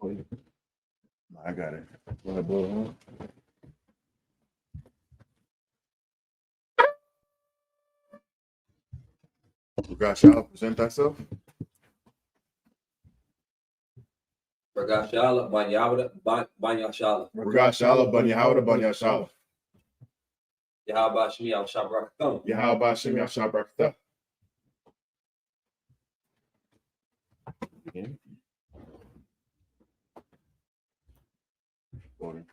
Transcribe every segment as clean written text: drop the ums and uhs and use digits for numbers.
Oh, yeah. I got it. Go ahead, blow it. Regard Shala, present thyself. Regard Shala, Ban Yashala. Regard Shala, Ban Yahweh, Ban Yashala. Yahweh Shemi Al Shabrakam. Yahweh Shemi Al Shabrakta. Begin. Order.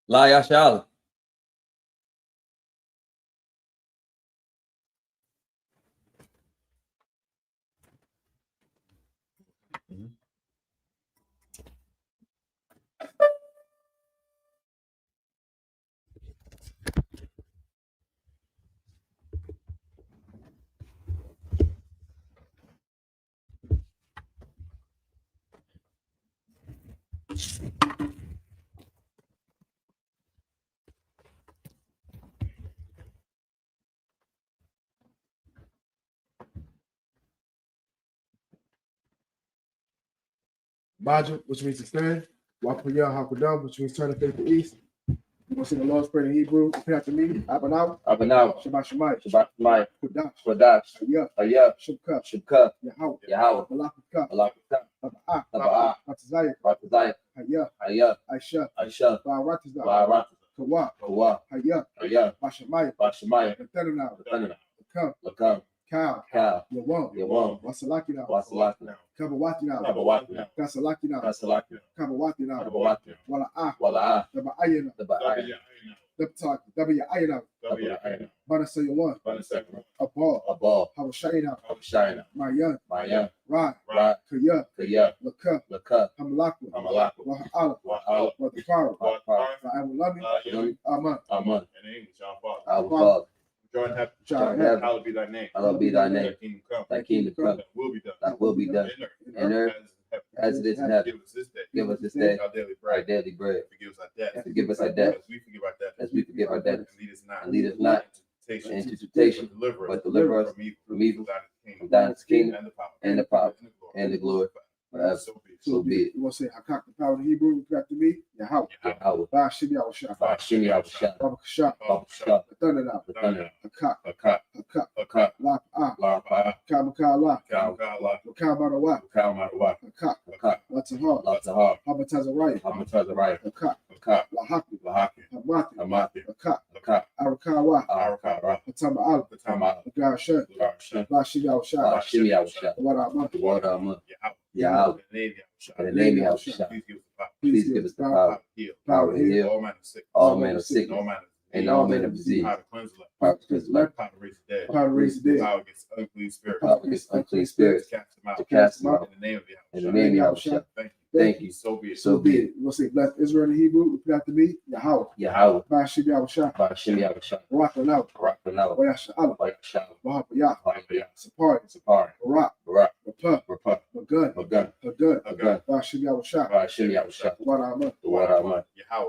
La Yashala. Baja, which means to stand. Wapaya Hakudam, which means turn to face the east. You want to see the Lord's Prayer in Hebrew? Repeat after me. Abanaw. Abanaw. Shabbat Shemai. Shabbat Shemai. Kudash. Kodash. I.S.U.P.K. I.S.U.P.K. Yahweh. Yahweh. Malakika. Malakika. Taba'ah. Ratazayah. Ratazayah. I.S.U.P.K. I.S.U.P.K. Ba'aratazah. Ba'aratazah. Kawa. I.S.U.P.K. Bashamaya. Bashamaya. Nathanael. Lakam. Cow. Yawam. Wasalakina. Kabawatina. Kasalakina. Kabawatina. Wala'ah. Taba'ayana. Taba'ayana. Banasayawan. Abal. Hawashayna. Mayan. Rod. Kaya. Laka. Hamalakwa. Waha'ala. Wadafara. Ra'amulami. Aman. In English, Our Father. Join heaven. Child heaven. Hallowed be thy name. Hallowed be thy name. Thy kingdom come. Thy kingdom come. Thy will be done. Thy will be done. In earth as it is in heaven. Give us this day Give us this day our daily our bread. daily bread. Forgive us our debts. And forgive us our debts As we forgive our debtors. as we forgive our debtors. And lead us not into temptation, but deliver us from evil. from thine is the kingdom And the power. and the glory forever. So be it. You want to say, Hakak the power in Hebrew? Repeat after me. Yahweh. Yahweh. Ba'ashim Yahushua. Ba'ashim Yahushua. Babakasha. Babakasha. Nathanael. The thunder. Hakak. Hakak. La'ah. La'ah. Kamakala. Kamakala. Wakabarawa. Kalmarawa. Hakak. Hakak. Latahar. Latahar. Habatazariah. Hamatazariah. Hakak. Hakak. Lahaki. Lahaki. Hamathi. Hamathi. Hakak. Hakak. Arakawa. Arakara. Hatama'al. Tamar. Gashan. Garshan. Ba'ashim Yahushua. Ba'ashim Yahushua. Warama. The word of Amun. Yahweh. In the name of Yahushua. Please give us the power. Please give us the power to heal all manner of sickness and all manner of disease. Power to cleanse the Power to cleanse the life. Power to raise the dead. Power to raise the dead. Power against unclean spirits. Power against unclean spirits. To cast them out. To cast them out. In the name of Yahushua. In the name of Yahushua. Thank you. Thank you. So be it. So be it. We'll say, bless Israel in Hebrew. Repeat after me. Yahweh. Yahweh. Ba'ashim Yahushua. Ba'ashim Yahushua. Barakanaw. Barakanaw. Wayasha'ala. Wayasha'ala. Bahapayah. Bahapayah. Sapari. Sapari. Barak. Barak. Rapah. Rapah. Magun. Magun. Hagun. Hagun. Ba'ashim Yahushua. Ba'ashim Yahushua. Warama. The word of Amun.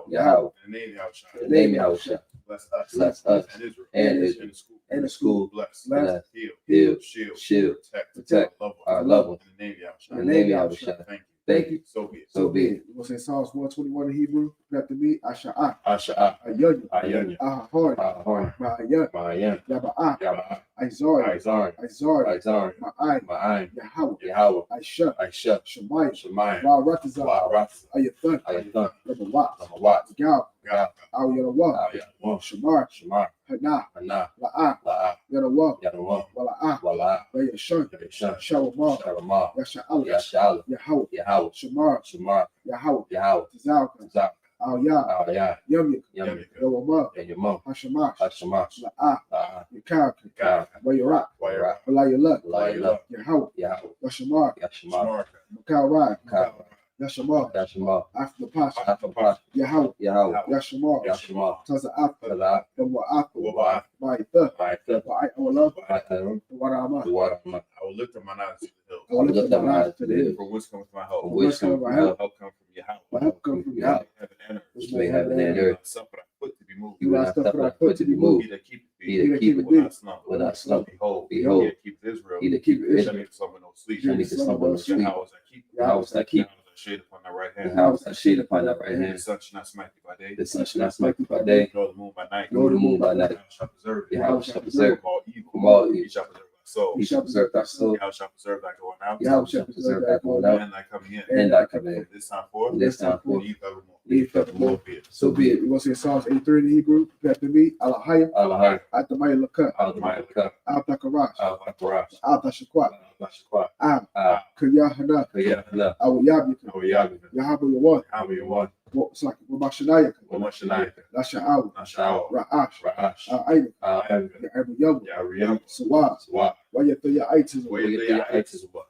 Yahweh. In the name of Yahushua. In the name of Yahushua. Bless us. Bless us. And Israel. And Israel. In the school. Bless. Bless. Heal. Shield. Protect. Our loved ones. In the name of Yahushua. In the name of Yahushua. Thank you. Thank you. So be it. So be it. We'll say Psalms 121 in Hebrew. Repeat after me. Asha'ah. Asha'ah. Ayanya. Ayanya. Ahahorn. Ahorn. Ma'ayan. Ma'ayan. Yaba'ah. Yaba'ah. Aizar. Aizar. Aizar. Aizar. Ma'ayin. Ma'ayin. Yahweh. Yahweh. Aisha. Aisha. Shemaya. Shemaya. Wa'aratazah. Wa'aratazah. Ayathan. Ayathan. Rabawat. Ramawat. Gal. Gal. Al-Yarawa. Al-Yarawa. Shamar. Shamar. Hana. Hana. La'ah. La'ah. Yarawa. Yarawa. Wala'ah. Wala'ah. Yashun. Yashun. Shawamah. Sharamah. Yasha'ala. Yasha'ala. Yahweh. Yahweh. Shamar. Shamar. Yahweh. Yahweh. Tazalka. Zak. Al-Yah. Al-Yah. Yamik. Yamik. Yawamah. And Yamam. Hashamash. Hashamash. La'ah. La'ah. Yakab. Yakab. Wayarak. Wayarak. Walayalak. Layla. Yahweh. Yahweh. Washamar. Yashmar. Makarai. Kab. Yashamal, Yashamal, after the Pasha, after Pasha, Yahweh, Yahweh, Yashamal, Yashamal, Taza After, Kaza, the Wa'afu, Wa'afu, Ma'ita, Ma'ita, Wa'ala, Ma'ita, the Warama. Warama. I will lift up my eyes to the hill. I will lift up my eyes to the hill. From which comes my help? From which comes my help? Help come from Yahanna. My help comes from Yahweh, Heaven and earth. which May made heaven and You earth. not suffer thy foot to be moved. You will not suffer thy foot to be moved. He that keepeth He thee that keepeth will thee not slumber. will not slumber. Behold, Behold, he that keepeth Israel. he that keepeth shall Israel neither slumber nor sleep. shall neither slumber nor sleep. Yahweh is thy keeper. Yahweh is thy keeper. Yahweh is thy shade upon thy right And hand. Yahweh is thy shade upon thy right The hand. sun shall not smite thee by day, The sun shall not smite thee by day, nor the moon by night. nor the moon by night. Yahweh shall preserve thee Yahweh shall preserve from all evil. from all He evil. shall preserve thy soul. He shall preserve thy soul. Yahweh shall preserve thy going out. Yahweh shall preserve thy going out And thy coming in. and thy coming in. From this time forth. From this time forth, Leave evermore. leave forevermore. Be it. So be it. We're going to say Psalms 83 in the Hebrew. After me, Alahaya, Allah, Atamaya Laka, Allah, Alta Karash, Allah, Parash, Alta Shakwa, Allah, Shakwa, Am, Ah, Kayahana, Kayahna, Awiyabika, Yahweh, Yahabu Yawan, Yahweh, one. what's like Ramashanayaka, Wamashanaika, Lasha'aw, Nashao, Ra'ash, Ra'ash, Aina, Aim, Yahabu Yabu, Yahweh, Sawa, Swa, Wayataya Aitis, Wayataya,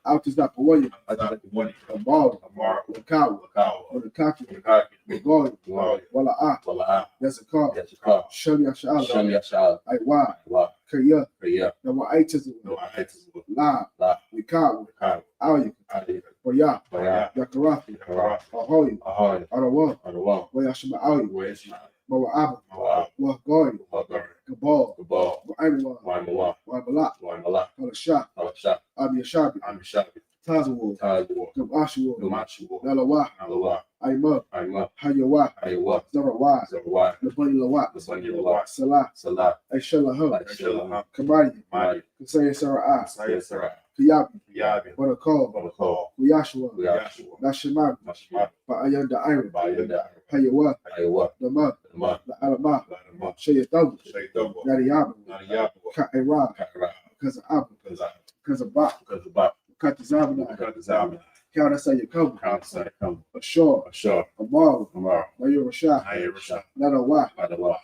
Altis not Pawaya, One, Amal, Amar, Wakawa, Wakawa, Wakaki, Wakaki, Wagoi, Glory, Wala'a, Wala, Yazakar, Yashakar, Shami Asha'ala, Shem Yashal, Aiwa, Wa, Kaya, Kaya, Nawaitis, no, I had to look, La, La, Wikawa, Kyle, Ayu, I Waya, Waya, Yakarafi, Yakara, Ahoy, Ahoy, Arawa, Adawan, Wayashima Ayu, Where's Mawa'aba, Moab, Wahgoi, Wagari, Gabal, Gabal, Wa'aiwa, Waimawa, Wa'malak, Waimala, Halasha, Alasha, Abi Ashabi, Amishabi, Tazawu, Taiwa, Gabashu, Gumachi, Nalawa, Alawa, Aima, Aima, Hayawa, Ayawa, Zarawa, Zawai, Labani Lawa, Labanyawa, Salah, Salah, Aishalah, Aishalah, Kamari, Madi, Kasaya Sarah, Saya Sarah, Kiyabi, Yabi, Barakal, Balakal, Kuyashua, Yashua, Nashimab, Mashma, Ba'ayanda Iron, Bayanda, Hayawa, Ayawa, Dama, Dama, Alama, Ladama, Shayatabu, Shaitan, Nariyabu, Nariyabu, Ka'ira, Kaira, because of Abu, because I, because of Ba, because of Bat, Katazabana, cut this out, Count us your cover, Council, Come, Ashore, Ashar, Amaru, Amar, Mayurasha, I am Rasha, Nanawa, Adawa,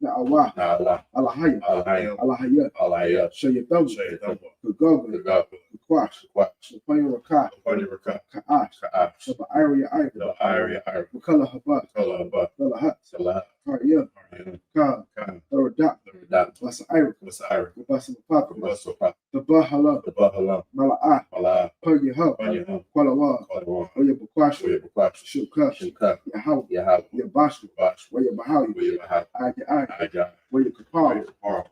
Na'awa, Nala, Alahaya, Alahaya, Alahaya, Alahaya, Shayatabu, Shaitan, Kugoga, Gagab, Kwash, Quash, Shapayuraka, Funny Raka, Ka'ash, Ka'ash, Saba Area Iron, the Area, Ira, Wakala Haba, Kala, Abba, Balahat, Salah, Karya, Arian, Ka, Khan, Uradak, That Basa Iron, was Ira, Basa Papa, Basso, Pap, the Bahala, the Buffalo, Mala'a, Mala, Purgy Hub, Panya, Kualawa, Kalawan, Oya Bukwash, Quash, Shuka, Shuka, Yahaw, Yahab, Yabashu, Bash, Waya Bahawi, Waya, Aya, Aja, Waya Kapar,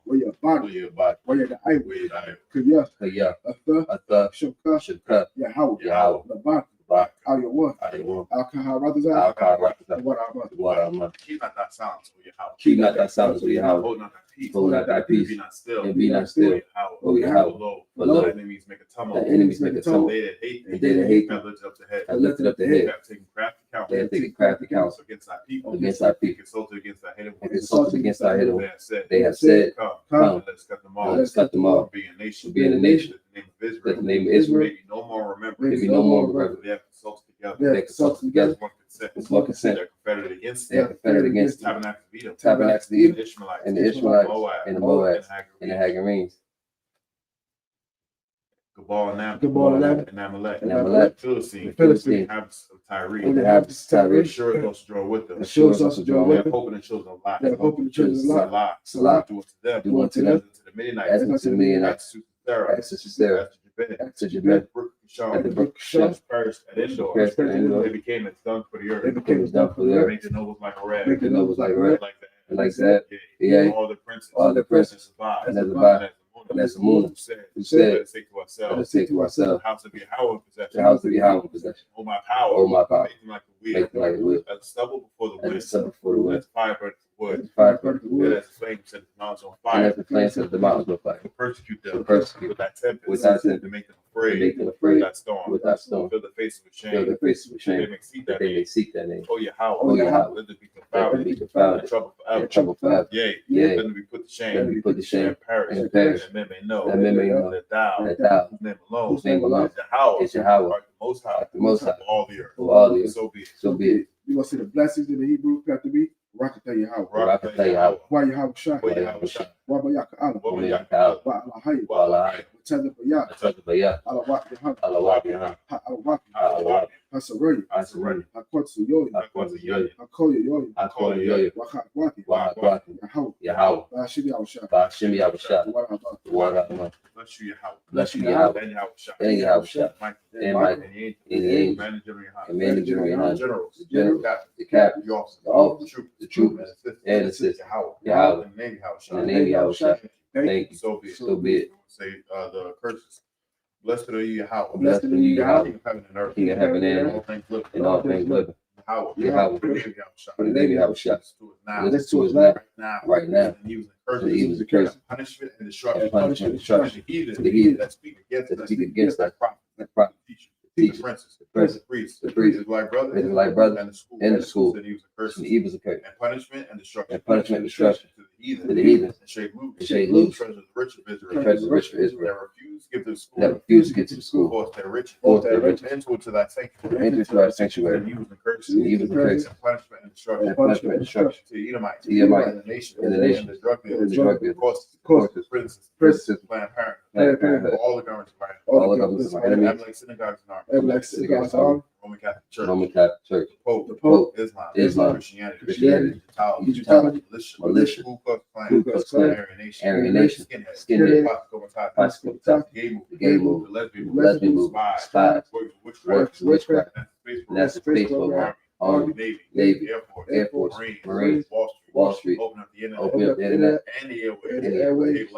Waya Badu, Waya, Bat, Waya the Iron, Waya, Kaya, Kaya, Atha, Atha, Shuka, Shuka, Yahaw, Yahaw, Labat, Bat, Aya One, Iowa, Alkaha Razazah, Alkara, what I'm what I'm keep not that sounds for your house. keep not that sounds of your house, Hold not that peace. hold not thy peace, Be not still. and be not still. Oh, Yahweh. Below, Below. the enemies make a The tumult. enemies make a tumult, They that hate and they that hate have thee lifted up the head. have lifted up the head. Have taken crafty counsel. They have taken crafty counsel Against thy people. against thy people, Consulted against thy hidden and ones. consulted against thy hidden They ones. have said, They have said, Come, Come, let's cut them and off. let's cut them off. Being a nation. Being a nation. That the name of Israel. That the name of Israel May be no more remembered. may be no more remembered. They have consulted together. Yeah. They consulted together One consent. with one consent. They're confederate against They are confederate against the Tabernacles of Edom. Tabernacles of The Edom, Ishmaelites. and the Ishmaelites, Moab. and the Moabites, And and the Hagarenes, Gabal and Am- Gabal and Am- and Amalek. and Amalek, Philistine. the Philistine, Inhabitants of Tyre. and the inhabitants of Tyre. Sure those draw with them. Assure us also draw They with have them. hope in the children of life. They have hope in the children of life. Salah. Salah. Do unto them. Do unto them. As unto the Midianites. As unto the Midianites, As to Sarah. as to Sarah, As to Jabin. as to Jabin, As Brook at Kishon. the brook Shah, Shah, Perished at Endor. Perished at Endor. They became as dung for the They earth. became was done for the earth. Made the nobles like a rat. Make the nobles like red, Like that. and like that, Yeah. yea, All the princes. all the princes, And and as a Zabad. and as the moon, Who said, who said, let us take to let ourselves. us take to ourselves The house of Yahweh possession. the house of Yahweh possession. Oh my power. Oh, my power. Make them like a wheel. Make them like a wheel. As stubble before the As the wind. sun before the wind, As fire burns the wood. as the fire burns the And wood, as the flame set the mountains on and fire. as the flames set the mountains on fire. To persecute them. To persecute With that tempest. with that tempest. To make them To afraid. make them With afraid that storm. with that storm. Fill the faces with Fill shame. their faces with They shame, may see that that they may name. seek that name. Oh Yahweh. Oh, Yahweh. Let them be Let them confounded. be And confounded, trouble and forever. trouble forever. Yea. Yea. Let them be put to Let them shame. be put to shame, And perish. and perish. That men may know. that men may know That thou. that thou, Whose name alone. whose name alone, Is Yahweh. is Yahweh, Art the most high. the Most High, Of all the earth. of all the earth. So be it. So be it. You're going to see the blessings in the Hebrew chapter B. Rakata Yahweh. Rakata Yahweh. Wa Yahweh Shah. Wa Yahweh Shah. Wa Bayaka Allah. Wa Bayaka Allah. Wa Alahai. Wa Alahai. Tazza Bayah. Tazza Bayah. Alawak Yahanna. Alawak Yahanna. Ha Alawak. Alawak. Hasaray. Hasaray. Hakwatsu Yoy. Hakwatsu Yoy. Hakoya Yoy. Hakoya Yoy. Wahakwati. Wahakwati. Yahweh. Yahweh. Bashim Yahweh Shah. Bashim Yahweh Shah. Warahaba. Warahaba. Bless you, Yahweh. Bless you, Yahweh. And Yahweh Shah. And Yahweh Shah. And Michael. And And the angels. Manager And Yahanna. Generals. The generals. The captain. The officers. The officers. The The troopers. And the assistants. Yahweh. Yahweh. In the name of Yahweh Shah. In the name of Yahweh Shah. Thank you. So be it. So be it. Say the curses. Blessed are you, Yahweh. Blessed are you, Yahweh. King of heaven and earth. King of heaven and all things living. And all things living. Yahweh. Yahweh. In the name of Yahweh Shah. In the name of Yahweh Shah. Now. Listen to us now. Right now. Right now. And use the And curses. use the curses. Punishment and destruction. And punishment and destruction. The heathen that speak against us. That speak against us. The prophet, the princes, the priests, the priests, Israelite brothers, Israelite brothers, and the school, and use the curses, and evils occur. and punishment and destruction, And destruction to the heathen, to the heathen, and shake loose, the treasures rich of Israel, treasures rich for Israel, that refuse to get to the school, that refuse to get to the school, force their riches, enter to thy sanctuary, enter our sanctuary, and use the curses, and use the curses, and punishment and destruction, and punishment and destruction to the Edomites, to the Edomites, and the nation, and the nation, and the drug and the dealers, drug dealers, courses, princes, Planned Parenthood, Planned Parenthood, all the governments of our all the governments of our enemies, Amalek synagogues and armies, Roman Catholic Church, Roman Catholic Church, Pope, Islam, Christianity, Egyptology, militia, Ku Klux Klan, Ku Klux Klan, Aryan Nation, Skinhead, Possible Attack, the gay movement, lesbian movement, spies, works of witchcraft, and that's the space program, Army, Navy, Air Force, Marines, Wall Street, open up the open up the internet, and the airwaves,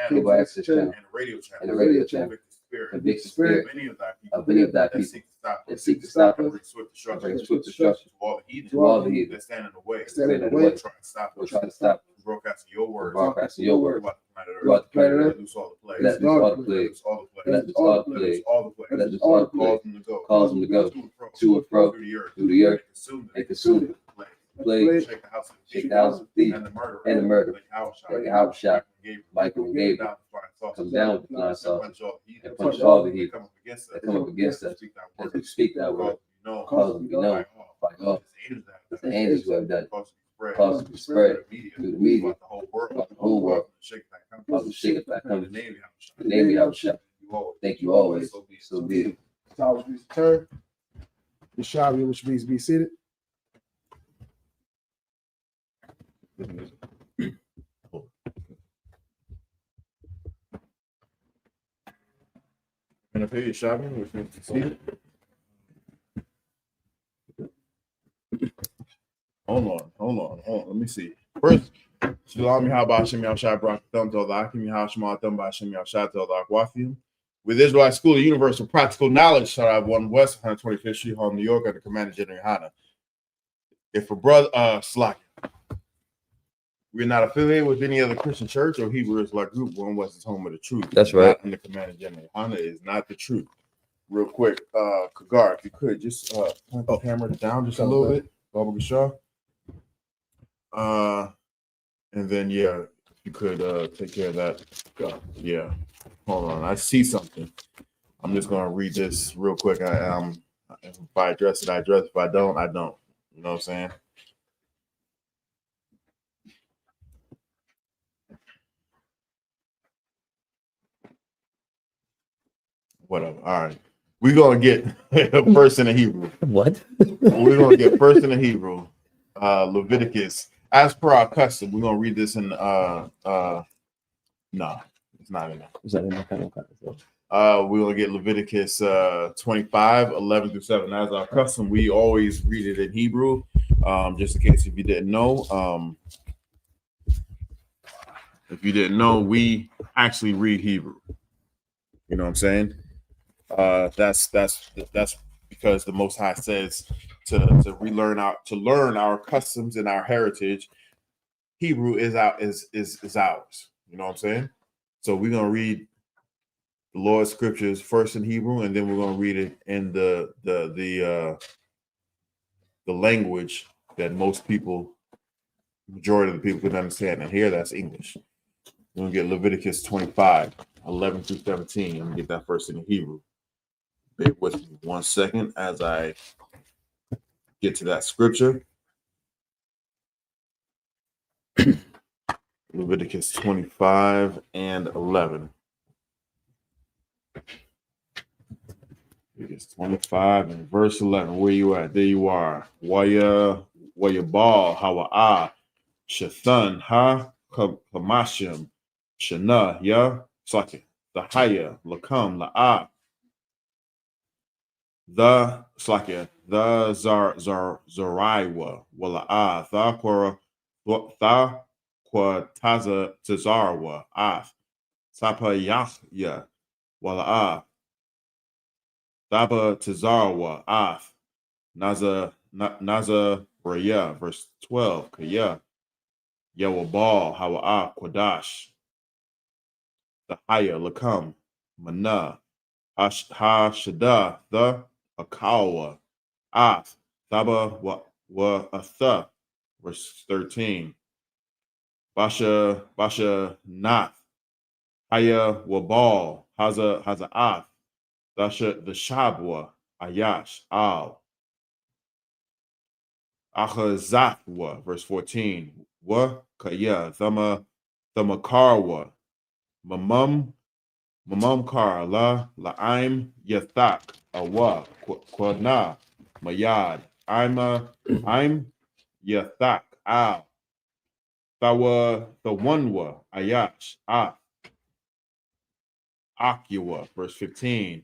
cable access channel, channel, and the radio channel, convict the spirit of many of thy people that seek to stop us, and bring swift destruction to all the heathen that stand in the way, try try to stop us, broadcasting your words, broadcasting your word throughout the planet Earth, throughout the planet Earth. let loose all the plagues, Let loose all the plagues, let loose all the plagues, let loose all the plagues, cause them to go to and fro through the earth, and consume them. Plague, shake the house of thieves, and and the murder, like Yahweh Shah, Michael and Gabriel, come down with flying saucers, and punish all the heathen that come up against us, as we speak that word, cause them to be known by all. It's the angels who have done it, cause it to spread through the media, throughout the whole world, cause them to shake it back under the name of Yahweh Shah. Thank you always, so be it. Towers please turn. The Shavi, which means be seated. And if you're shopping, which means to see it. Hold on. Let me see. First, Shalom Yahweh Hashem Yahshai Barak Thumb to Allah, Akim Yahshua Thumb Hashem Yahshai to Allah Wafium. With Israelite School of Universal Practical Knowledge, Sarab 1 West, 125th Street, Hall, New York, under Commander General Yahanna. If a brother, Slack, we're not affiliated with any other Christian church or Hebrew Israelite group, 1 West is home of the truth. That's right. And the Commander General Yahanna is not the truth. Real quick, Kagar, if you could just point the camera down just a little bit, Baba Gashar. And then, yeah, if you could take care of that. Yeah. Hold on. I see something. I'm just going to read this real quick. If I address it, I address it. If I don't, I don't. You know what I'm saying? Whatever. All right. We're going to get first in the Hebrew. What? We're going to get first in the Hebrew. Leviticus. As per our custom, we're going to read this in, no, it's not in there. Is that in my kind of We're going to get Leviticus 25, 11 through 7. As our custom, we always read it in Hebrew, just in case if you didn't know. If you didn't know, we actually read Hebrew. You know what I'm saying? That's because the Most High says to learn our customs and our heritage. Hebrew is ours. You know what I'm saying? So we're gonna read the Lord's scriptures first in Hebrew, and then we're gonna read it in the language that most people, majority of the people can understand. And here, that's English. We're gonna get Leviticus 25, 11 through 17. I'm gonna get that first in Hebrew. Bear with me 1 second as I get to that scripture. Leviticus 25 and 11. Leviticus 25 and verse 11. Where you at? There you are. Waya ball hawa shathan ha kamashim shana ya sake the haya lakam la the slake the zaraiwa wala the kwa tazarwa sapa yahya wala Thaba Tazarwa Naza Raya, verse 12, Kaya Yawabal Hawa Kwadash the Haya Lakam Mana Ha Shada the Akawa Af Thaba wa Atha, verse 13, Basha Nath Haya Wabal Haza Af the Shabwa Ayash Al Achazatwa, verse 14. Wa Kaya Thamakarwa Mamum Kar La La'im Yathak Awa Kwana Mayad I'm Yathak Al Thawa Thawanwa Ayash Akiwa, verse 15.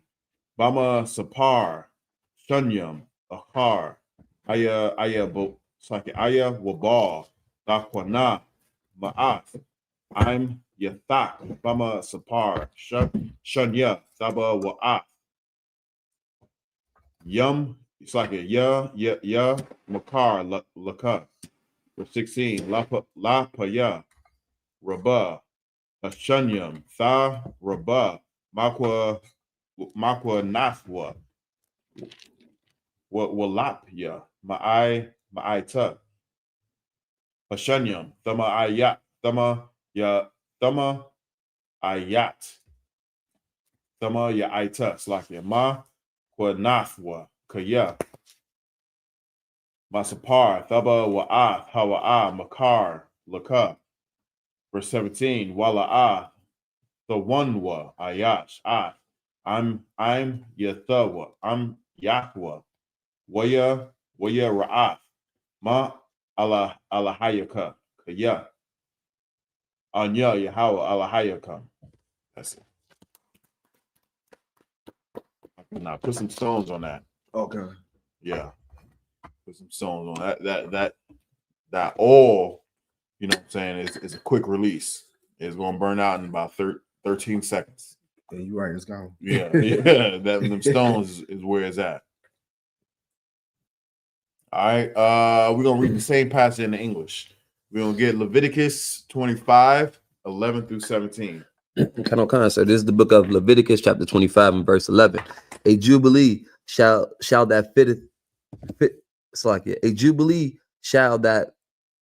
Bama Sapar Shunyam Akar Aya Wabal Dakwana Ma'at I'm Yathak Bama Sapar Shunya Thaba Wa'at Yum Ya Makar Laka, verse 16. La Paya Rabba Ashunyam Tha Rabba Makwa Nathwa Walapya Ma'aita Hashunyam Thama Ayat Thama Ayat Thama Ya Aita Slakia Ma Nathwa Kaya Masapar Thaba Wa'ath Hawa'a Makar Laka, verse 17. Wala'a the one wa Ayash I'm Yathawa I'm Yahwa Waya Ra'ath Ma Alahayaka Kaya Anya Yahweh Alahayaka. That's it. Now put some stones on that. Okay. Yeah. Put some stones on that oil, you know what I'm saying, is a quick release. It's gonna burn out in about 13 seconds. Yeah, you're right, it's gone. Yeah. Them stones is where it's at. All right, we're gonna read the same passage in English. We're gonna get Leviticus 25, 11 through 17. So this is the book of Leviticus, chapter 25 and verse 11. A jubilee shall that a jubilee shall that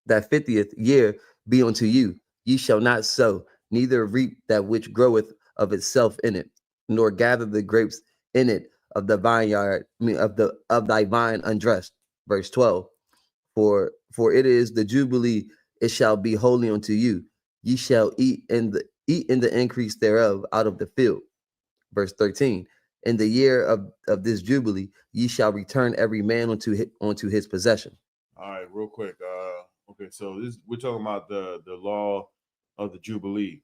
50th year be unto you. Ye shall not sow, neither reap that which groweth of itself in it, nor gather the grapes in it of the vineyard, of thy vine undressed. Verse 12. For it is the jubilee; it shall be holy unto you. Ye shall eat in the increase thereof out of the field. Verse 13. In the year of this jubilee, ye shall return every man unto his possession. All right, real quick. Okay, so we're talking about the law of the jubilee,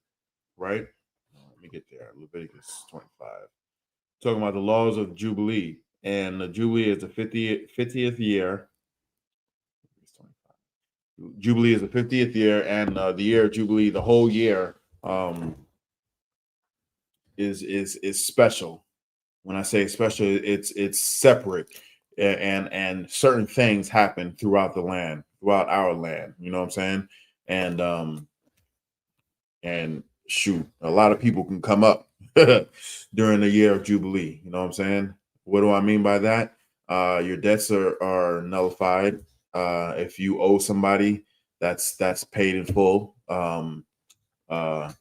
right? Let me get there. Leviticus 25. Talking about the laws of the jubilee, and the jubilee is the 50th year. Jubilee is the 50th year, and the year of jubilee, the whole year, is special. When I say special, it's separate, and certain things happen throughout the land, throughout our land. You know what I'm saying? And shoot, a lot of people can come up during the year of jubilee. You know what I'm saying? What do I mean by that? Your debts are nullified. If you owe somebody, that's paid in full. If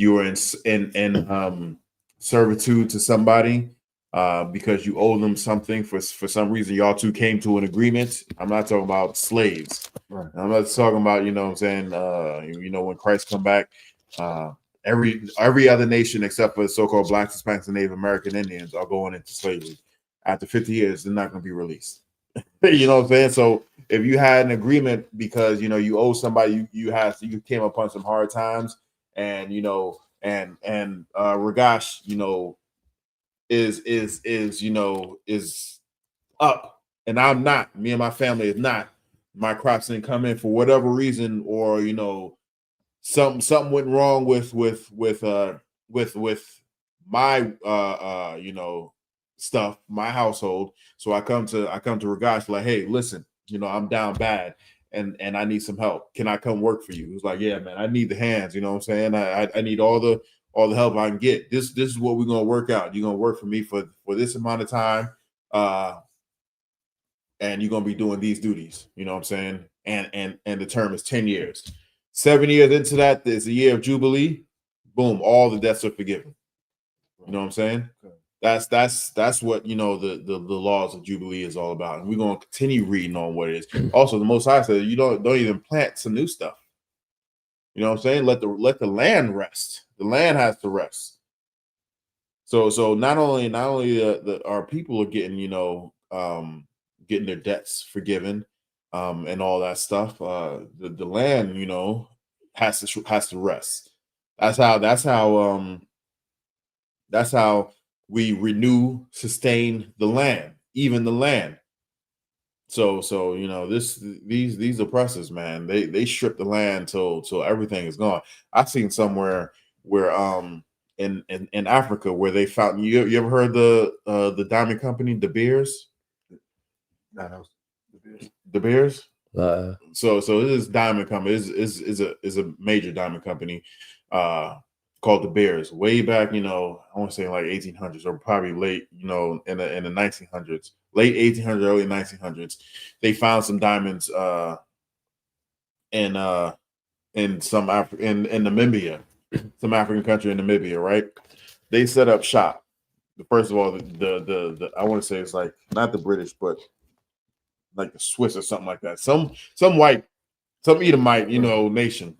you are in servitude to somebody, because you owe them something for some reason. Y'all two came to an agreement. I'm not talking about slaves. Right. I'm not talking about, you know what I'm saying, when Christ come back, every other nation except for the so-called Blacks, Hispanics, and Native American Indians are going into slavery. After 50 years, they're not going to be released. You know what I'm saying? So if you had an agreement because, you owe somebody, you came upon some hard times, and, Regash, is up, and I'm not. Me and my family is not. My crops didn't come in for whatever reason, or something went wrong with my stuff, my household. So I come to Regash like, hey, listen, I'm down bad, and I need some help. Can I come work for you? He was like, yeah, man, I need the hands. You know what I'm saying? I need all the help I can get. This is what we're gonna work out. You're gonna work for me for this amount of time, and you're gonna be doing these duties. You know what I'm saying? And the term is 10 years. 7 years into that, there's a year of Jubilee. Boom, all the debts are forgiven. You know what I'm saying? Okay. That's what the laws of Jubilee is all about. And we're gonna continue reading on what it is. Also, the Most High said you don't even plant some new stuff. You know what I'm saying? Let the land rest. The land has to rest. So not only our people are getting getting their debts forgiven, and all that stuff. The land has to rest. That's how we renew, sustain the land, even the land. So these oppressors, man, they strip the land till everything is gone. I've seen somewhere where in Africa where they found, you ever heard the diamond company, De Beers? Nah, that was De Beers. Uh, So this diamond company is a major diamond company, called De Beers. Way back, I want to say like 1800s, or probably late, in the 1900s, late 1800s, early 1900s. They found some diamonds in some in Namibia, some African country in Namibia, right? They set up shop. First of all, the I want to say it's like not the British, but like the Swiss or something like that. Some Edomite, nation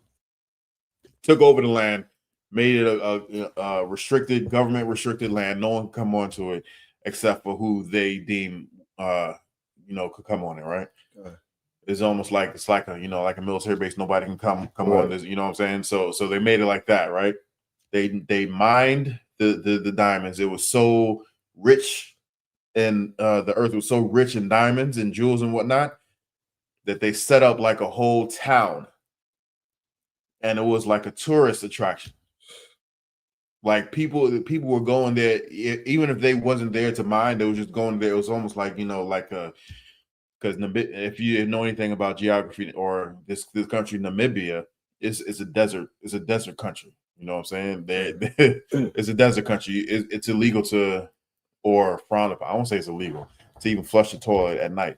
took over the land, made it a restricted, government restricted land. No one can come onto it except for who they deem could come on it, right? It's almost like it's like a like a military base. Nobody can come right. on this. You know what I'm saying? So they made it like that, right? They mined the diamonds. It was so rich, and the earth was so rich in diamonds and jewels and whatnot, that they set up like a whole town, and it was like a tourist attraction. Like people were going there, even if they wasn't there to mine, they were just going there. It was almost like because if you know anything about geography or this country, Namibia is a desert. It's a desert country. You know what I'm saying? It's a desert country. It's illegal to, or frowned upon. I won't say it's illegal to even flush the toilet at night.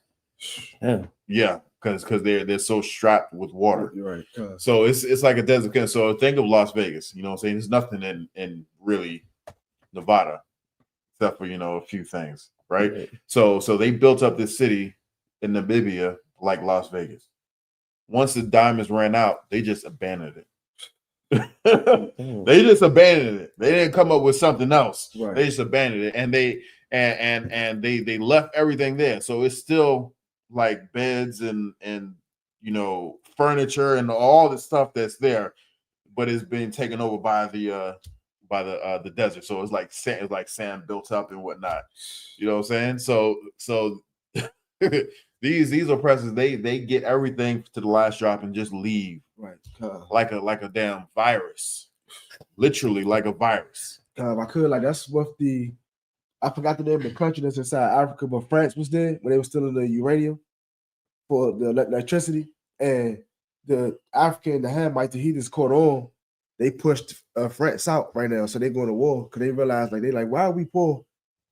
Yeah, because they're so strapped with water. You're right. So it's like a desert. So think of Las Vegas. You know what I'm saying? There's nothing in really Nevada except for a few things, right? So they built up this city in Namibia like Las Vegas. Once the diamonds ran out, they just abandoned it. They just abandoned it. They didn't come up with something else. Right. They just abandoned it, and they left everything there. So it's still like beds and furniture and all the stuff that's there, but it's been taken over by the desert. So it's like sand built up and whatnot. You know what I'm saying? So these oppressors, they get everything to the last drop and just leave. Right. Like a damn virus. Literally like a virus. I could, like, that's what I forgot the name of the country that's inside Africa, but France was there when they were still in the uranium for the electricity, and the African, the Hamites, the heathens caught on. They pushed France out right now, so they're going to war because they realized, like, why are we poor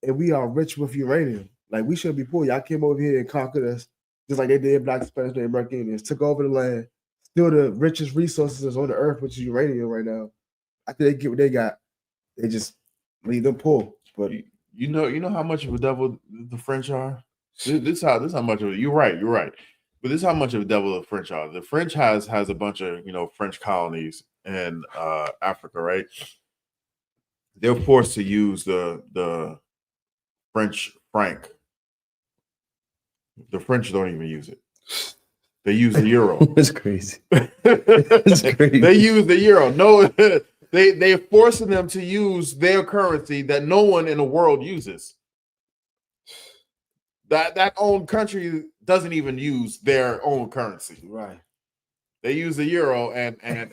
and we are rich with uranium? Like, we shouldn't be poor. Y'all came over here and conquered us, just like they did Black, Spanish, and American Indians, took over the land. Still the richest resources on the earth, which is uranium right now. After they get what they got, they just leave them poor. But You know how much of a devil the French are. This how much of it. You're right. But this is how much of a devil the French are. The French has a bunch of French colonies in Africa, right? They're forced to use the French franc. The French don't even use it. They use the euro. That's crazy. That's crazy. They use the euro. No, they're forcing them to use their currency that no one in the world uses. That own country doesn't even use their own currency. Right. They use the euro and and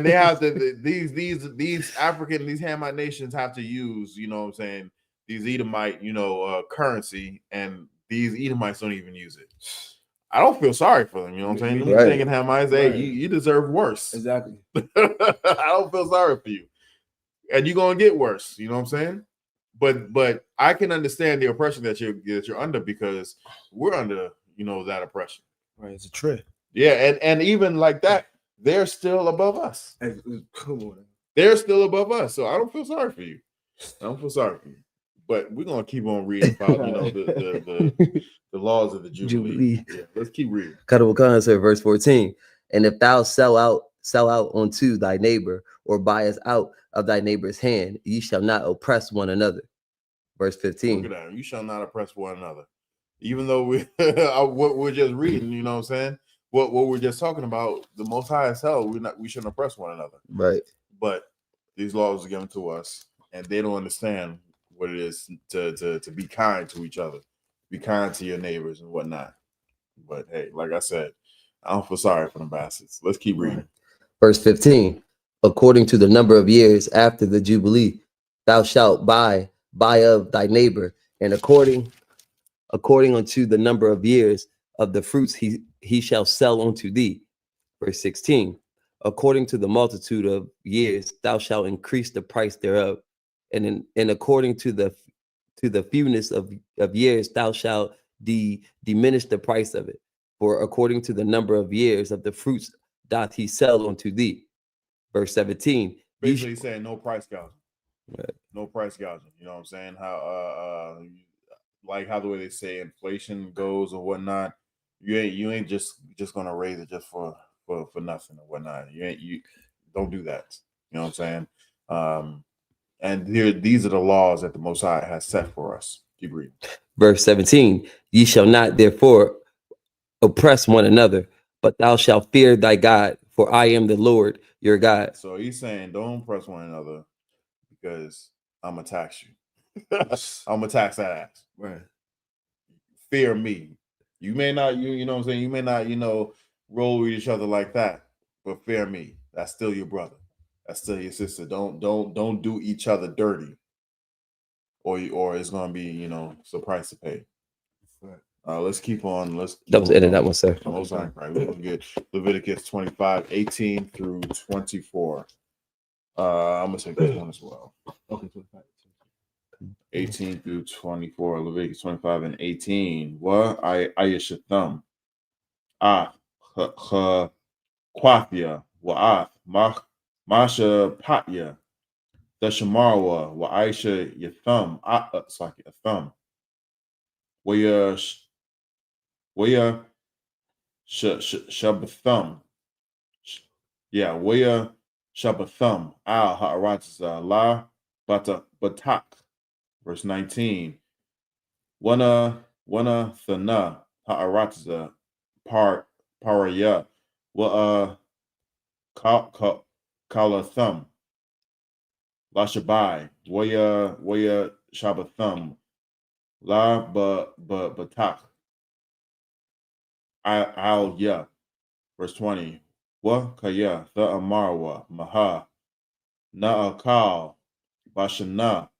they have to these African, these Hamite nations have to use, you know what I'm saying, these Edomite, currency, and these Edomites don't even use it. I don't feel sorry for them, you know what I'm saying? Them thinking Hamites, hey, you deserve worse. Exactly. I don't feel sorry for you. And you're gonna get worse, you know what I'm saying? But I can understand the oppression that you're under, because we're under, that oppression. Right, it's a trick. Yeah, and even like that, they're still above us. Come on. They're still above us. So I don't feel sorry for you. I don't feel sorry for you. But we're gonna keep on reading about the laws of the Jubilee. Yeah, let's keep reading. Cuttable concept, verse 14. And if thou sell out unto thy neighbor, or buyest out of thy neighbor's hand, ye shall not oppress one another. Verse 15. Look at that. You shall not oppress one another. Even though what we're just reading, you know what I'm saying? What we're just talking about, the Most High has held, we shouldn't oppress one another. Right. But these laws are given to us, and they don't understand what it is to be kind to each other, be kind to your neighbors and whatnot. But hey, like I said, I don't feel sorry for them bastards. Let's keep reading. Verse 15. According to the number of years after the Jubilee, thou shalt buy of thy neighbor, and according unto the number of years of the fruits he shall sell unto thee. Verse 16. According to the multitude of years, thou shalt increase the price thereof, and according to the fewness of years, thou shalt diminish the price of it. For according to the number of years of the fruits doth he sell unto thee. Verse 17. Basically saying no price gouging. Right. No price gouging. You know what I'm saying? How like how the way they say inflation goes or whatnot. You ain't just gonna raise it just for nothing or whatnot. You don't do that. You know what I'm saying? And these are the laws that the Most High has set for us. Keep reading. Verse 17. Ye shall not therefore oppress one another, but thou shalt fear thy God, for I am the Lord your God. So he's saying don't oppress one another, because I'm gonna tax you. I'm gonna tax that ass. Right. Fear me. You may not, you know what I'm saying? You may not, roll with each other like that, but fear me. That's still your brother. That's still your sister. Don't do each other dirty, or it's gonna be, some price to pay. Right. Let's keep on. That was edited that one, sir. Right. We're gonna get Leviticus 25, 18 through 24. I'm gonna take this one as well. Okay, 25. 18 through 24, Leviticus 25 and 18. What I.S.U.P.K. Quathia, Wa'ath, Masha Patya, the Shamarwa, wa Aisha Yathum, Thumb, Waya Shabathum, Waya Shabathum, Al Ha'aratza, La Batak, verse 19. Wana Thana Ha'aratza, Paraya, Wa Kalathum, La Shabai, Waya Shabathum, La Batak, Al Ya, verse 20. Wa Kaya, the Amarwa, Maha, Na'akal, Bashana,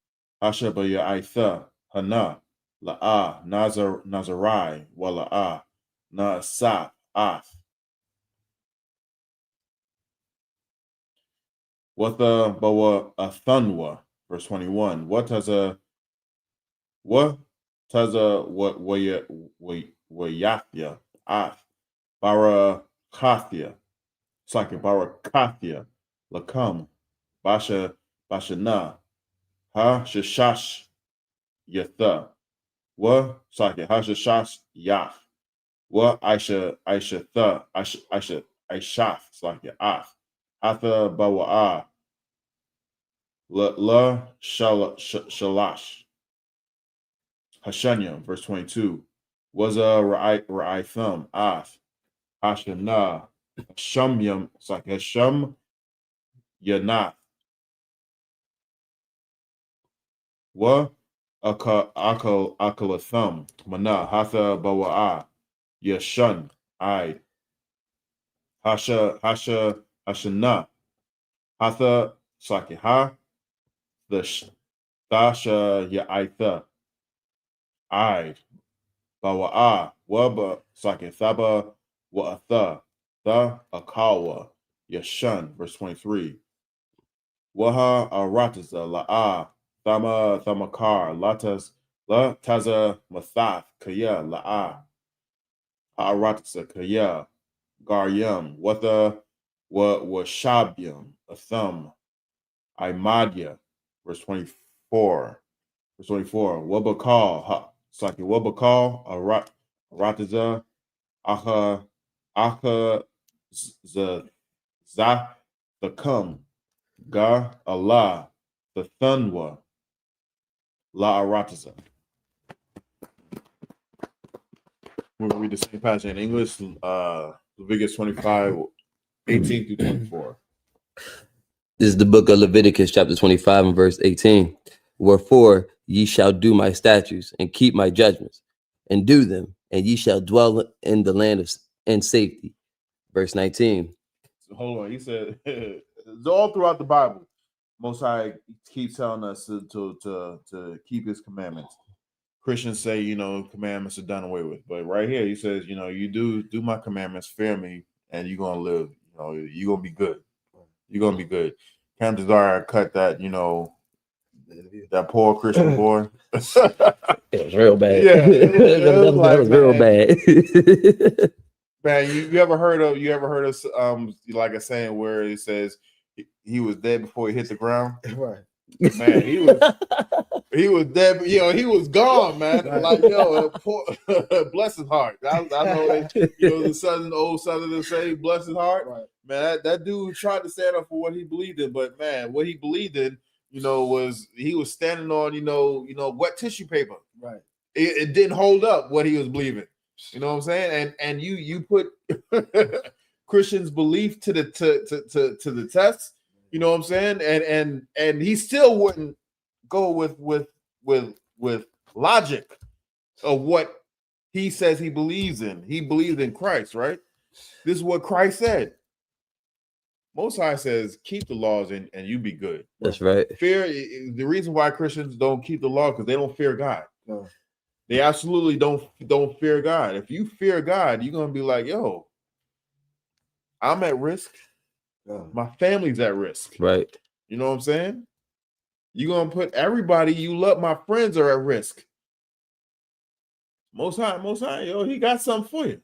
Hashabaya Aitha, Hana, La'a, Nazarai, Wala'a, Na'asa, Ath. What the Bawa Athunwa, verse 21. What Taza Wayafya, Ath, Barakathia, Saki Barakathia, Lakam, Bashana, Hashishash Yatha. What? Socket. Hashishash Yah. What? Aisha Tha. Aisha Aishaf. Socket. Hatha Bawa'a. La Shalash. Hashanya, verse 22. Was a Ra'ai thumb. Hashana. Hashamyam. Socket. Hasham Yanath. Wa akalathum mana hatha bawa'a yashun I hashana hatha sakiha the dasha ya'itha I bawa'a waba sakithaba wa'atha the akawa yashun, verse 23. Waha arataza la'a thama thamakar latas la taza mathath kaya la'a aratasa kaya garyam watha wa washabyam a thumb imadya, verse 24. Verse 24. Wabakal ha saki wabakal arataza aha za the come Ga Allah, the Thunwa, La Arataza. We're going to read the same passage in English, Leviticus 25, 18 through 24. This is the book of Leviticus, chapter 25, and verse 18. Wherefore ye shall do my statutes and keep my judgments and do them, and ye shall dwell in the land in safety. Verse 19. So hold on. He said, it's all throughout the Bible. Most High keeps telling us to keep his commandments. Christians say, commandments are done away with. But right here, he says, you do my commandments, fear me, and you're going to live. You're going to be good. You're going to be good. Camp Desire cut that, that poor Christian boy. It was real bad. Yeah, that was real bad. Man, you ever heard of like a saying where it says he was dead before he hit the ground? Right. Man, he was dead. He was gone, man. Right. Like poor, bless his heart. I know that the old Southerners say bless his heart. Right. Man, that dude tried to stand up for what he believed in, but man, what he believed in, was he was standing on wet tissue paper. Right. It didn't hold up what he was believing. You know what I'm saying? And you put Christians' belief to the test. You know what I'm saying? And he still wouldn't go with logic of what he says he believes in. He believed in Christ, right? This is what Christ said. Most High says, keep the laws and you be good. That's right. Fear. The reason why Christians don't keep the law because they don't fear God. No. They absolutely don't fear God. If you fear God, you're gonna be like, yo, I'm at risk. No. My family's at risk. Right. You know what I'm saying? You're gonna put everybody you love, my friends are at risk. Most high, yo, he got something for you.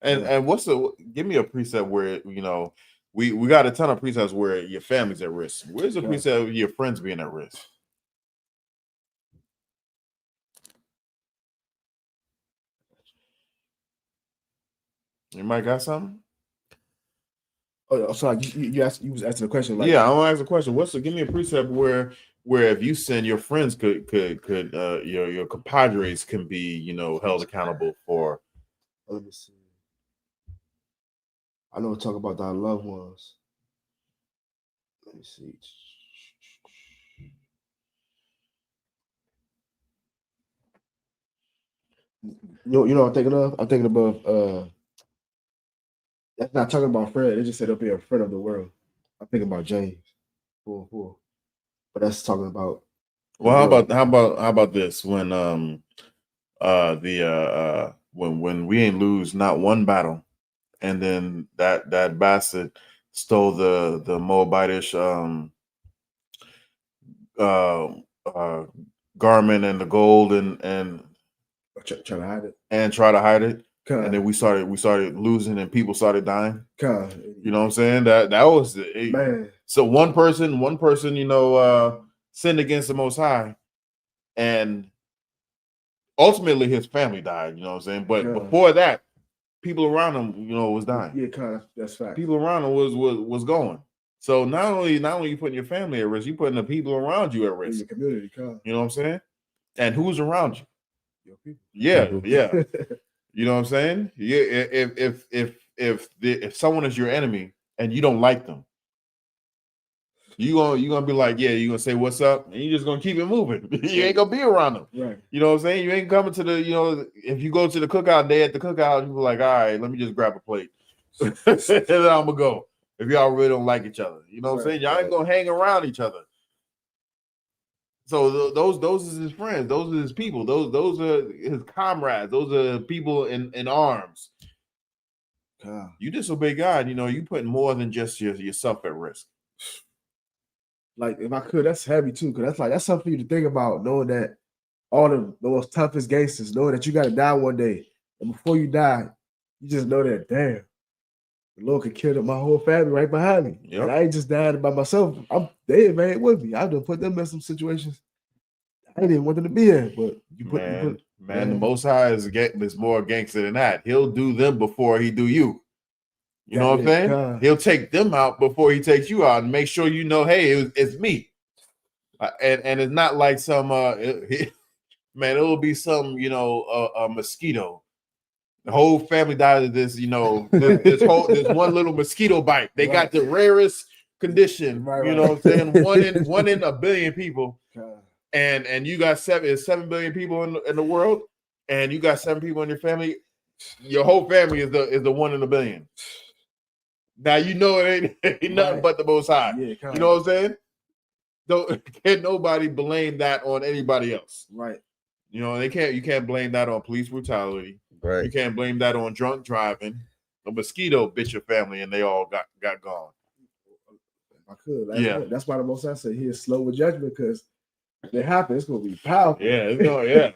And give me a precept where we got a ton of precepts where your family's at risk. Where's the precept of your friends being at risk? You might got something. Oh, sorry. You was asking a question. Like, yeah, I'm gonna ask a question. Give me a precept where if you sin, your friends could your compadres can be held accountable for. Let me see. I know. Talk about thy loved ones. Let me see. You know what I'm thinking of? I'm thinking about that's not talking about Fred. It just said up here, a friend of the world. I'm thinking about James. Cool. But that's talking about. Well, how about this? When when we ain't lose not one battle, and then that bastard stole the Moabitish garment and the gold and trying to hide it and try to hide it. And then we started losing and people started dying. You know what I'm saying? That was man. So one person, sinned against the Most High, and ultimately his family died. You know what I'm saying? But before that, people around him, you know, was dying. Yeah, kind of. That's fact. People around him was going. So not only you putting your family at risk, you putting the people around you at risk. Your community, kind of. You know what I'm saying? And who's around you? Your people. Yeah, yeah. You know what I'm saying? Yeah. If someone is your enemy and you don't like them, you gonna be like, yeah, you gonna say what's up, and you just gonna keep it moving. You ain't gonna be around them. Right. You know what I'm saying? You ain't coming to the, you know, if you go to the cookout day at the cookout, you be like, all right, let me just grab a plate. And then I'm gonna go. If y'all really don't like each other. You know what I'm saying? Y'all ain't gonna hang around each other. So those is his friends, those are his people, those are his comrades, those are people in arms. You disobey God, you know, you putting more than just yourself at risk. Like, if I could, that's heavy too, because that's something for you to think about, knowing that all the most toughest gangsters, knowing that you got to die one day, and before you die, you just know that, damn, the Lord could kill my whole family right behind me. Yep. And I ain't just dying by myself. They ain't with me. I done put them in some situations I didn't want them to be in, but you put the Most High is more gangster than that. He'll do them before he do you. You know what I'm saying? God. He'll take them out before he takes you out and make sure you know, hey, it's me. And it's not like some man, it will be some, you know, a mosquito. The whole family died of this, you know, this one little mosquito bite. They got the rarest condition, you know what I'm saying? One in a billion people. God. And you got 7 billion people in the world, and you got 7 people in your family. Your whole family is the 1 in a billion. Now you know it ain't nothing but the Most High. Yeah, you know what I'm saying? Can't nobody blame that on anybody else. Right. You know, you can't blame that on police brutality. Right. You can't blame that on drunk driving. A mosquito bit your family and they all got gone. I could. That's why the Most High said he is slow with judgment, because if it happens, it's gonna be powerful. Yeah, it's gonna, yeah.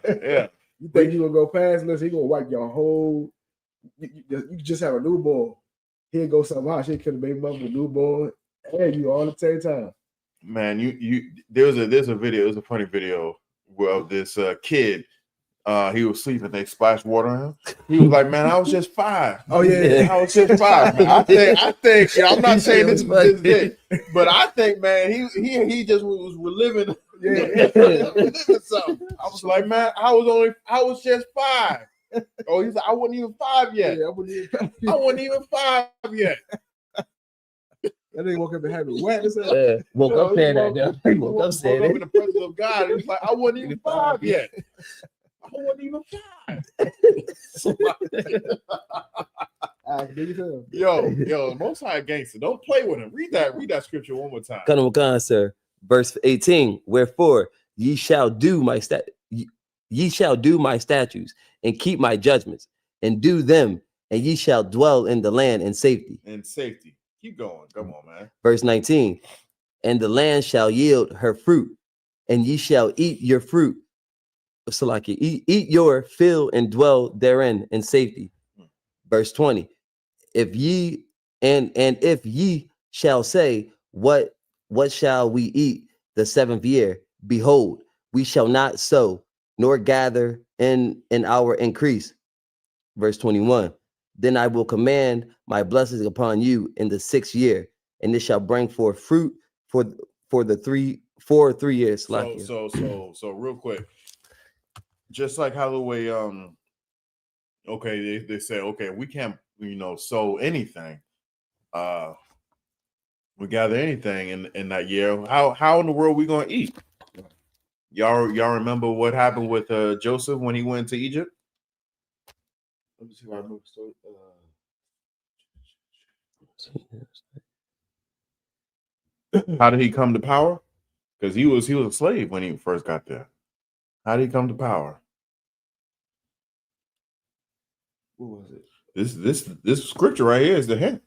You think you're gonna go past this? He gonna wipe your whole. You just have a newborn. He'll go somehow. She kill a baby mother with a newborn and you all at the same time. Man, there's a video. It was a funny video of this kid. He was sleeping. They splashed water on him. He was like, "Man, I was just 5." Oh yeah, I was just 5. Man. I think. I'm not saying this is it, but I think, man, he just was reliving. Reliving something. I was like, man, I was just 5. Oh, he's like, I wasn't even 5 yet. Yeah, I wasn't even 5 yet. That nigga woke up and had me wet. Woke up saying that. He woke up saying it. In the presence of God. He's like, I wasn't even 5 yet. I wasn't even 5. Yo, Most High gangster. Don't play with him. Read that scripture one more time. Come, sir. Verse 18. Wherefore ye shall do my statutes and keep my judgments and do them, and ye shall dwell in the land in safety. Keep going. Come on, man. Verse 19. And the land shall yield her fruit, and ye shall eat your fruit. So like you eat your fill and dwell therein in safety. Verse 20. If ye if ye shall say, what shall we eat the 7th year? Behold, we shall not sow nor gather in our increase. Verse 21. Then I will command my blessings upon you in the 6th year, and it shall bring forth fruit for 3 years. So real quick, just like how the way okay, they say, okay, we can't, you know, sow anything. We gather anything in that year. How in the world we gonna eat? Y'all remember what happened with Joseph when he went to Egypt? Let me see if I remember the story. How did he come to power? Because he was a slave when he first got there. How did he come to power? What was it? This scripture right here is the hint.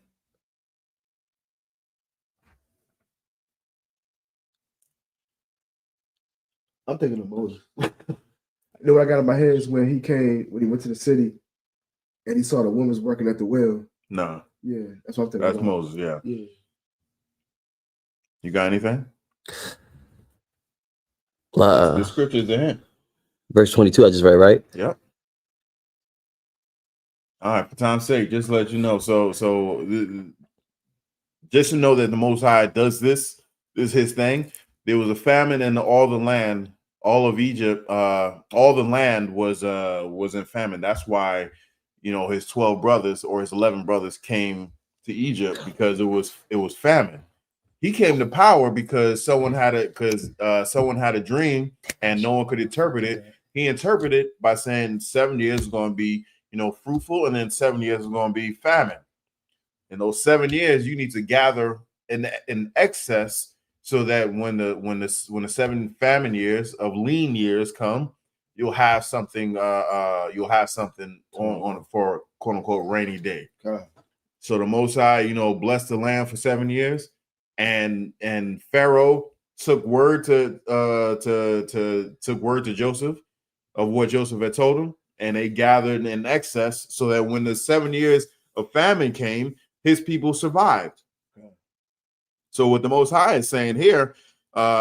I'm thinking of Moses. You know what I got in my head is when he went to the city and he saw the woman's working at the well. No. Yeah, that's what I'm thinking. That's about. Moses, yeah. Yeah. You got anything? The scripture is a hint. Verse 22, I just read, right? Yep. All right, for time's sake, just to let you know. So just to know that the Most High does this is his thing. There was a famine in all the land, all of Egypt, all the land was in famine. That's why, his 12 brothers or his 11 brothers came to Egypt, because it was famine. He came to power because someone had a dream and no one could interpret it. He interpreted by saying 7 years is going to be, fruitful, and then 7 years is going to be famine. In those 7 years, you need to gather in excess, so that when the 7 famine years of lean years come, you'll have something. You'll have something on for quote unquote rainy day. So the Most High, blessed the land for 7 years, and Pharaoh took word to Joseph of what Joseph had told him, and they gathered in excess, so that when the 7 years of famine came, his people survived. So what the Most High is saying here,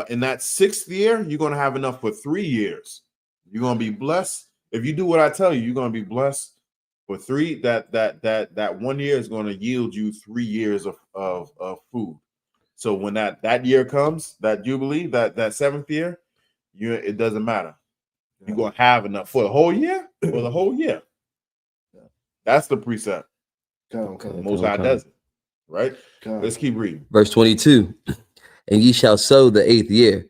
in that 6th year, you're going to have enough for 3 years. You're going to be blessed. If you do what I tell you, you're going to be blessed for 3. That 1 year is going to yield you 3 years of food. So when that year comes, that Jubilee, that 7th year, it doesn't matter. You're going to have enough for the whole year. For the whole year. That's the precept. Most High does it. Right? Let's keep reading. Verse 22. And ye shall sow the 8th year,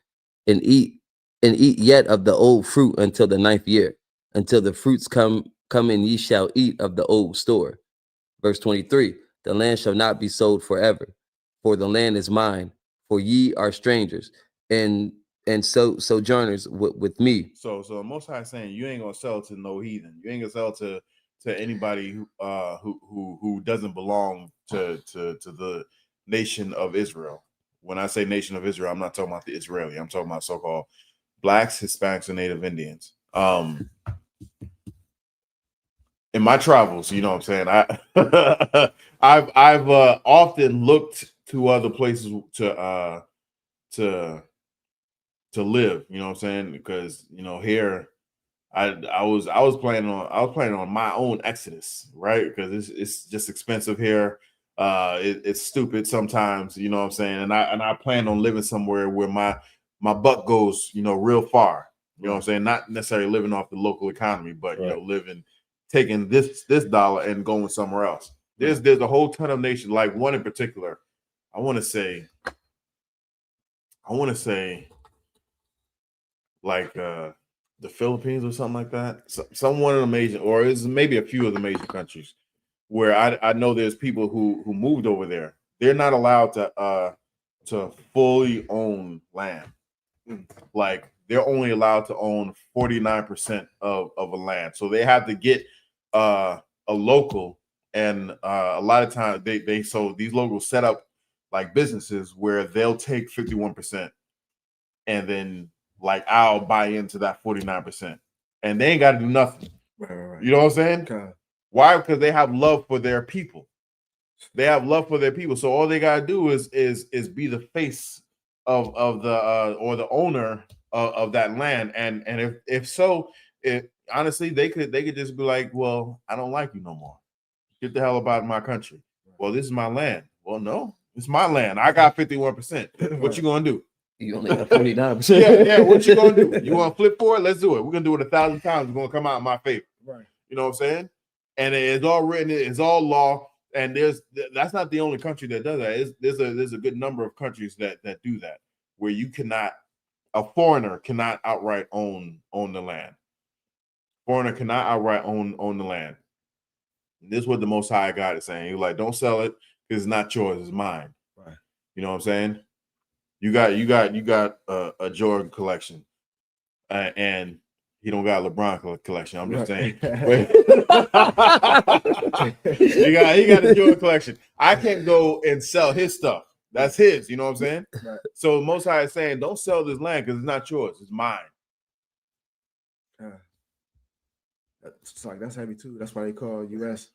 and eat yet of the old fruit until the 9th year. Until the fruits come in, ye shall eat of the old store. Verse 23. The land shall not be sold forever, for the land is mine, for ye are strangers and sojourners with me. So Most High is saying you ain't gonna sell to no heathen. You ain't gonna sell to anybody who doesn't belong to the nation of Israel. When I say nation of Israel, I'm not talking about the Israeli. I'm talking about so-called blacks, Hispanics, and Native Indians. In my travels, you know what I'm saying, I've often looked to other places to live, you know what I'm saying, because here I was planning on my own exodus, right? Because it's just expensive here. It's stupid sometimes, you know what I'm saying, and I plan on living somewhere where my buck goes, real far. You know what I'm saying? Not necessarily living off the local economy, but taking this dollar and going somewhere else. There's a whole ton of nations, like one in particular. I want to say like the Philippines or something like that. Some one of the major, or is maybe a few of the major countries where I know there's people who moved over there. They're not allowed to fully own land. Like they're only allowed to own 49% of a land. So they have to get a local, and a lot of times they so these locals set up like businesses where they'll take 51%, and then like I'll buy into that 49%, and they ain't got to do nothing. Right. You know what I'm saying? Okay. Why? Because they have love for their people. They have love for their people. So all they gotta do is be the face of the or the owner of that land. And if so, honestly they could just be like, well, I don't like you no more. Get the hell about my country. Well, this is my land. Well, no, it's my land. I got 51%. What you gonna do? You only got 49%. Yeah. What you gonna do? You want to flip for it? Let's do it. We're gonna do it 1,000 times. It's gonna come out in my favor. Right. You know what I'm saying? And it's all written. It's all law. And that's not the only country that does that. There's a good number of countries that do that, where a foreigner cannot outright own the land. Foreigner cannot outright own the land. And this is what the Most High God is saying. He's like, don't sell it because it's not yours, it's mine. Right. You know what I'm saying? You got a Jordan collection, and he don't got a LeBron collection. I'm just saying. he got a Jordan collection. I can't go and sell his stuff. That's his. You know what I'm saying? Right. So Most High is saying, don't sell this land because it's not yours. It's mine. That's heavy too. That's why they call U.S.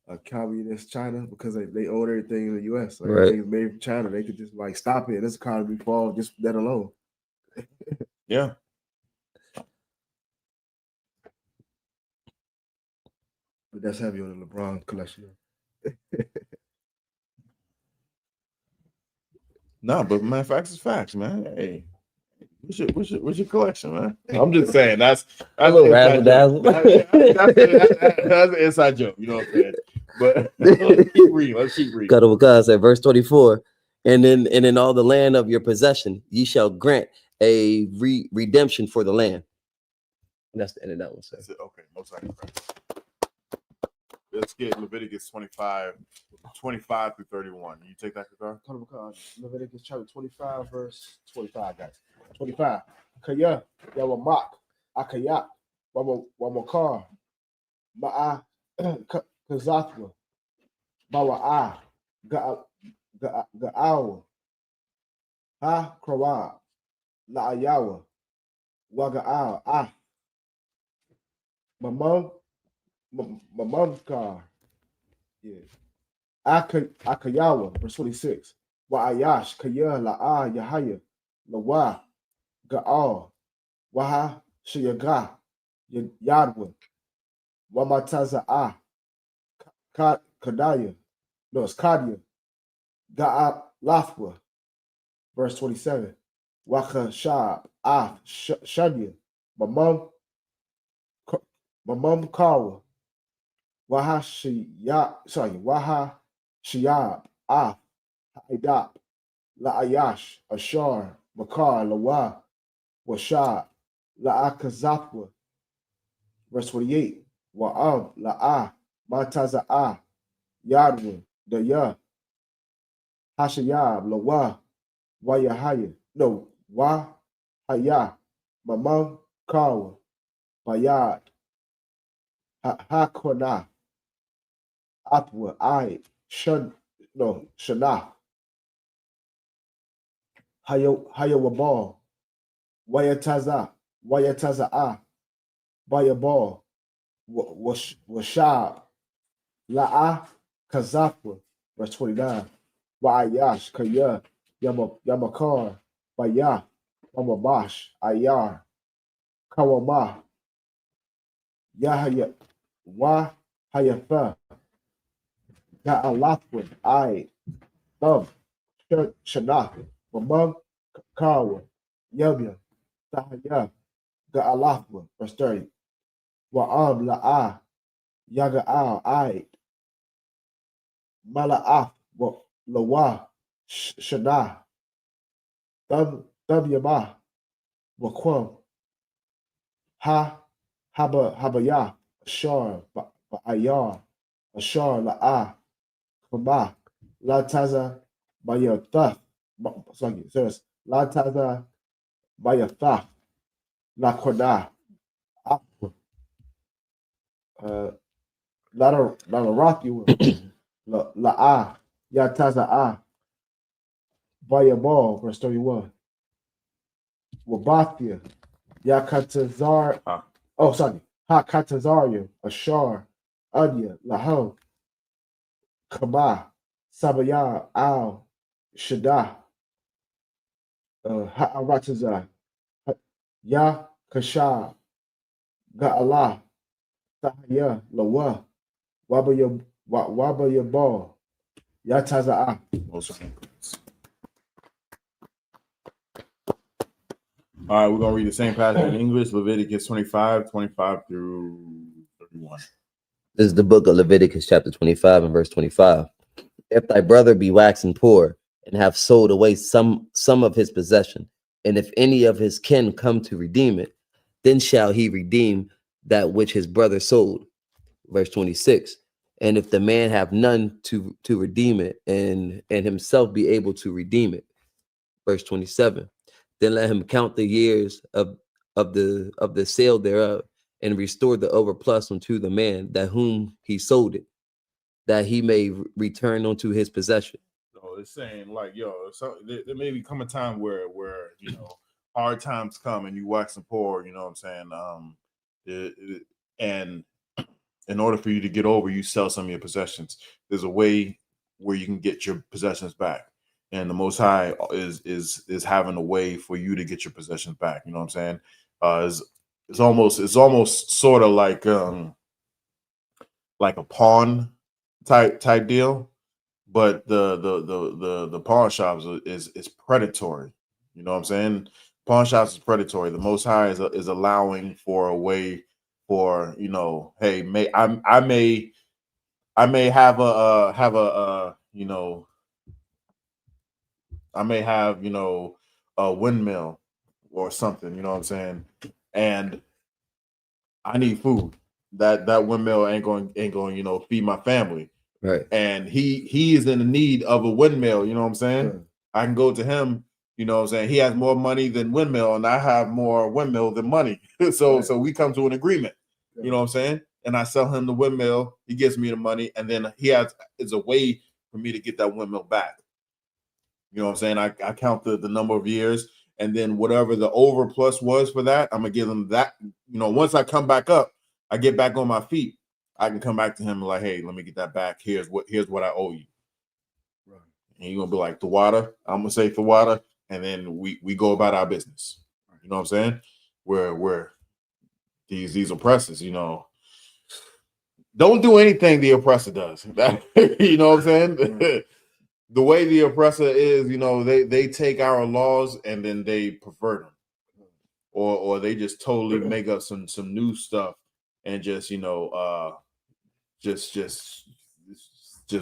a communist China, because they own everything in the U.S. Like, everything's made from China. They could just like stop it. This economy fall just that alone. Yeah. But that's heavy on the LeBron collection. No, but man, facts is facts, man. Hey, what's your collection, man? I'm just saying that's A little razzle dazzle. That's an inside joke. You know what I'm saying? But let's keep reading. God said, verse 24. And in all the land of your possession, ye shall grant a redemption for the land. And that's the end of that one, sir. Okay, most likely. Let's get Leviticus 25 through 31. You take that, Qatar? Leviticus chapter 25, verse 25, guys. 25. Kaya, Yawamak, Akayak, Wamakar, Ma'a, Kazathwa, Bawa'a, Ga'awa, Ha Krawa, La'ayawa, Waga'al, Mamamkar, yeah. Akayawa, verse 26. Wa'ayash, Kaya, La'a, Yahaya, Lawa, Ga'al, Waha, Shayaga, Yadwa, Wamataza'a, Kadaya, no, it's Kadia, Ga'a Lafwa, verse 27. Waka Shab, Shanya, Mamam Kawa, Waha Shiyab, Haidap, La'ayash, Ashar, Makar, Lawa, Washab, La'akazapwa, verse 28. Wa'am, La'a, Mataza'a, Yadwa, Daya, Hashayab, Lawa, Wayahaya, no, Wahaya, Mamam Kawa, Bayad, Hakona, Apwa, Shana, Hayawabal, Wayataza'a, Bayabal, Washab, La'a, Kazapwa, verse 29. Wa'ayash, Kaya, Yamakar, Bayah, Wamabash, Ayar, Kawama, Yahaya, Hayafa, Ga'alafwa, Thumb, Shanah, Mamam, Kawa, Yamya, Tahaya, Ga'alafwa, verse 30. Wa'am, La'a, Yaga'al, Mala'af, Lawa, Shanah, Thumb Yamah, Waquam, Habaya, Ashar, Ayar, Ashar, La'a, Kama, Lataza, Bayatha, sorry, it says Lataza, Bayatha, Laquada, Latarathi, La'a, Yataza, Bayabal, verse 31. Wabathia, Yakatazar, Hakatazaria, Ashar, Anya, Laham, Kama, Sabaya, Al, Shadah, Ha'arataza, Ya, Kasha, Ga'ala, Sahaya, Lawa, Wabayabal, Yataza'a. All right, we're going to read the same passage in English, Leviticus 25 through 31. This is the book of Leviticus chapter 25 and verse 25. If thy brother be waxen poor and have sold away some of his possession, and if any of his kin come to redeem it, then shall he redeem that which his brother sold. Verse 26. And if the man have none to redeem it, and himself be able to redeem it. Verse 27. Then let him count the years of the sale thereof, and restore the overplus unto the man that whom he sold it, that he may return unto his possession. So it's saying like, there may become a time where hard times come and you waxing poor. You know what I'm saying? And in order for you to get over, you sell some of your possessions. There's a way where you can get your possessions back. And the Most High is having a way for you to get your possessions back. You know what I'm saying? It's almost sort of like like a pawn type deal, but the pawn shops is predatory. You know what I'm saying? Pawn shops is predatory. The Most High is allowing for a way for, you know, hey, I may have a you know, I may have, you know, a windmill or something, you know what I'm saying? And I need food. That windmill ain't going, you know, feed my family. Right. And he is in the need of a windmill, you know what I'm saying? Right. I can go to him, you know what I'm saying? He has more money than windmill, and I have more windmill than money. So Right. so we come to an agreement, you know what I'm saying? And I sell him the windmill, he gives me the money, and then is a way for me to get that windmill back. You know what I'm saying? I count the number of years, and then whatever the over plus was for that, I'm gonna give him that. You know, once I come back up, I get back on my feet, I can come back to him and like, hey, let me get that back. Here's what I owe you. Right. And you're gonna be like, the water. I'm gonna say the water, and then we go about our business. You know what I'm saying? Where these oppressors, you know, don't do anything the oppressor does. You know what I'm saying? Right. The way the oppressor is, you know, they take our laws and then they pervert them, or they just totally make up some new stuff and just, you know, just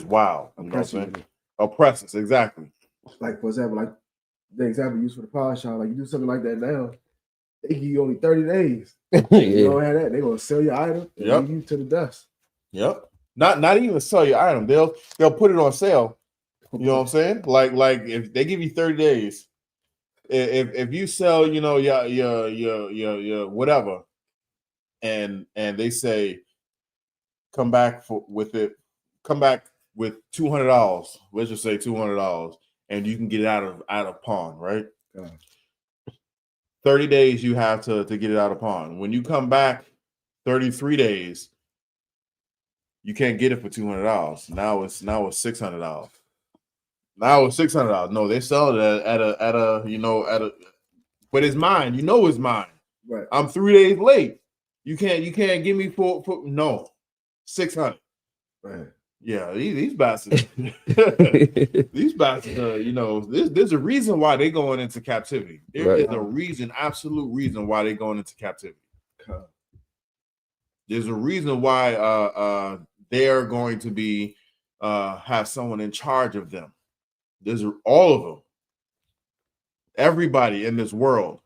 wow. You know what I'm saying? Oppressors, exactly. Like, for example, like the example used for the pawn shop, like you do something like that now, they give you only 30 days. You don't have that, they're gonna sell your item and leave you to the dust. Yep. Not even sell your item. They'll put it on sale. You know what I'm saying? Like if they give you 30 days, if you sell, you know, your whatever, and they say come back with $200. Let's just say $200, and you can get it out of pawn, right? Yeah. 30 days you have to get it out of pawn. When you come back 33 days, you can't get it for $200. Now it's $600. Now it's $600. No, they sell it at a you know, but it's mine. You know it's mine. Right. I'm 3 days late. You can't give me for no 600. Right. Yeah, these bastards. These bastards, you know, there's a reason why they're going into captivity. There is a reason, absolute reason why they're going into captivity. There's a reason why they're going to be have someone in charge of them. There's all of them. Everybody in this world.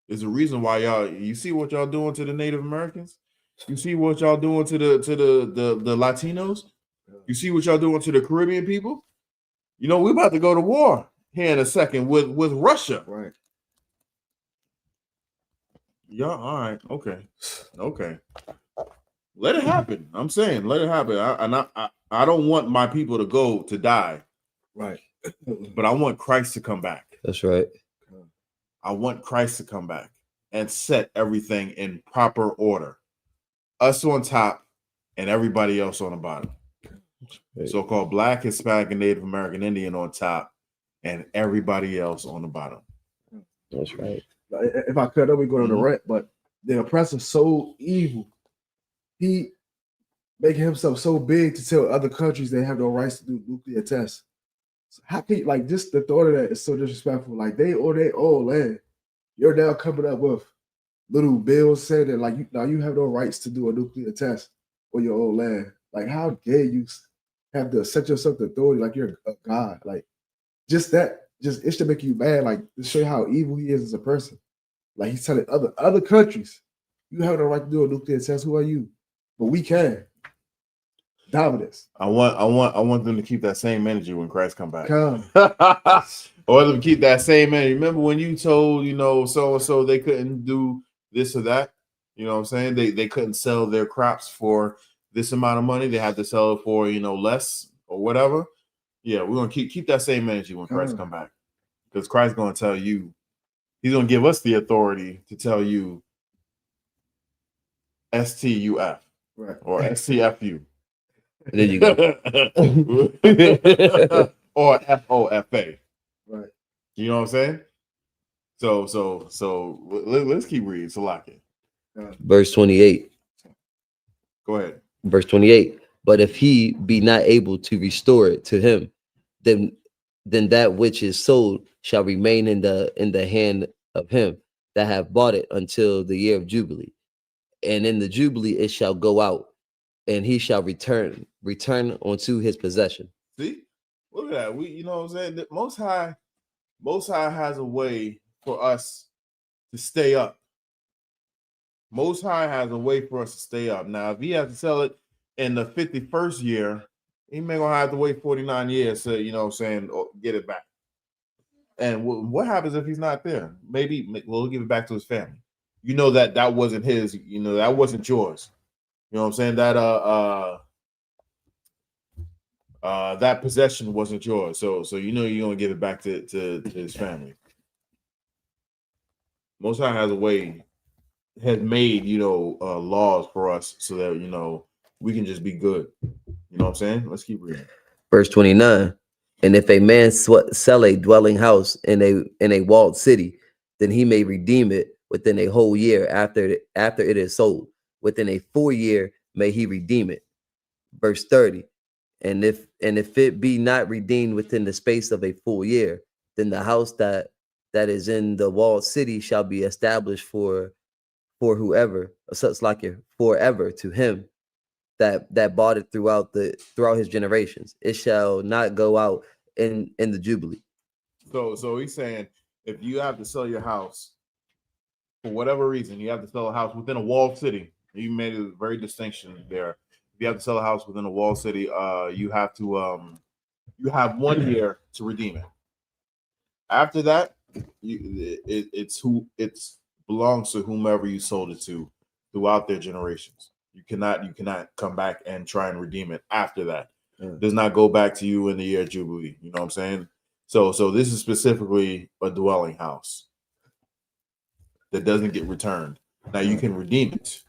There's a reason why you see what y'all doing to the Native Americans. You see what y'all doing to the Latinos. You see what y'all doing to the Caribbean people. You know, we're about to go to war here in a second with Russia. Right. Yeah, all right. Okay. Let it happen. I'm saying let it happen. I don't want my people to die. Right. But I want Christ to come back. That's right. I want Christ to come back and set everything in proper order. Us on top and everybody else on the bottom. Right. So-called Black, Hispanic, and Native American Indian on top and everybody else on the bottom. That's right. If I could, I would go to the rent, but the oppressor's so evil. He making himself so big to tell other countries they have no rights to do nuclear tests. So how can you, like, just the thought of that is so disrespectful. Like, they own their own land. You're now coming up with little bills saying that, like, you have no rights to do a nuclear test on your own land. Like, how dare you have to set yourself to authority like you're a god? Like, just that, it should make you mad. Like, to show you how evil he is as a person. Like, he's telling other countries, you have no right to do a nuclear test. Who are you? But we can. Dominance. I want them to keep that same energy when Christ come back. Or them keep that same energy. Remember when you told, you know, so and so they couldn't do this or that? You know what I'm saying? They couldn't sell their crops for this amount of money. They had to sell it for, you know, less or whatever. Yeah, we're gonna keep that same energy when Christ come back. Because Christ's gonna tell you, he's gonna give us the authority to tell you STUF, right, or STFU. There you go. Or FOFA. Right. You know what I'm saying? So let's keep reading. Salaki. Verse 28. Go ahead. Verse 28. But if he be not able to restore it to him, then that which is sold shall remain in the hand of him that have bought it until the year of Jubilee. And in the Jubilee it shall go out, and he shall return unto his possession. See, look at that. We, you know what I'm saying? The Most High has a way for us to stay up. Most High has a way for us to stay up. Now, if he has to sell it in the 51st year, he may gonna have to wait 49 years to, you know what I'm saying, get it back. And what happens if he's not there? Maybe we'll give it back to his family. You know that wasn't his, you know, that wasn't yours. You know what I'm saying? That possession wasn't yours. So you know you're gonna give it back to his family. Most High has a way, has made, you know, laws for us so that, you know, we can just be good. You know what I'm saying? Let's keep reading. Verse 29. And if a man sell a dwelling house in a walled city, then he may redeem it within a whole year after it is sold. Within a full year may he redeem it. Verse 30. And if it be not redeemed within the space of a full year, then the house that is in the walled city shall be established for whoever, such like it forever to him that bought it throughout his generations. It shall not go out in the Jubilee. So he's saying if you have to sell your house for whatever reason, you have to sell a house within a walled city. You made a very distinction there. If you have to sell a house within a walled city, you have to you have 1 year to redeem it. After that, it belongs to whomever you sold it to throughout their generations. You cannot come back and try and redeem it after that. It does not go back to you in the year of Jubilee. You know what I'm saying? So this is specifically a dwelling house that doesn't get returned. Now you can redeem it,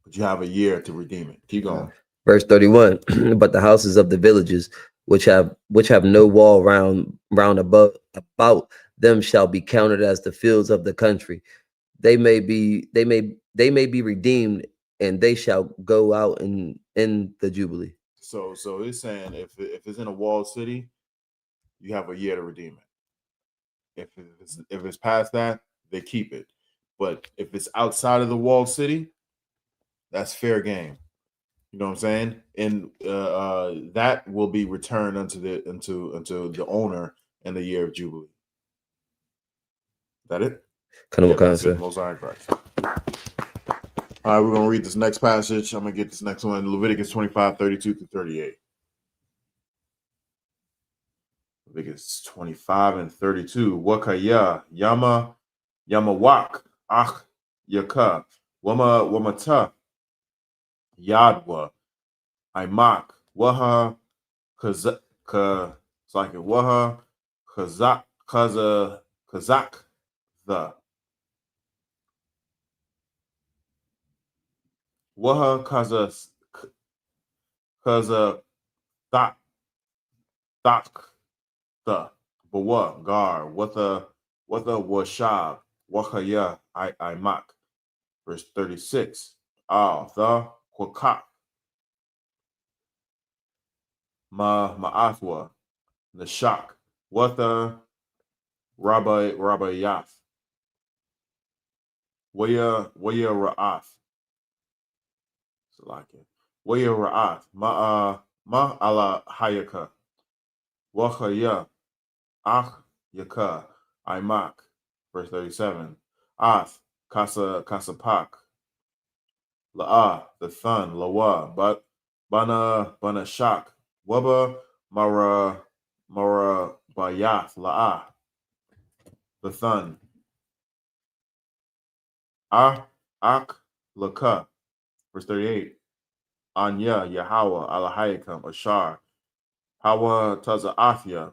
but you have a year to redeem it. Keep going. Verse 31. But the houses of the villages which have no wall round about them shall be counted as the fields of the country. They may be redeemed, and they shall go out in the Jubilee. So it's saying if it's in a walled city, you have a year to redeem it. If it's past that, they keep it. But if it's outside of the walled city, that's fair game. You know what I'm saying? And that will be returned unto the owner in the year of Jubilee. Is that it? Most High Christ. All right, we're going to read this next passage. I'm going to get this next one, Leviticus 25:32-38. Leviticus 25 and 32. Wakaya Yamawak Ach Yaka Wamata Yadwa Imak Waha Kazak Waha Kazak the Waha Kaza Dak the Bawa Gar what the Washab Wakaya Imak. Verse 36. The Kwakak Ma'athwa Nashak what the Rabbi Yath Waya Ra'ath Waya Ra'ath Ma ala Hayaka Wachaya Ach Yaka Imak. Verse 37. Ath Kasapak La'ah the son Lawa but Bana Shak Waba Mara Bayath La'ah the son Ak Laka. Verse 38. Anya Yahweh Alahayakam Ashar Hawa Taza Athia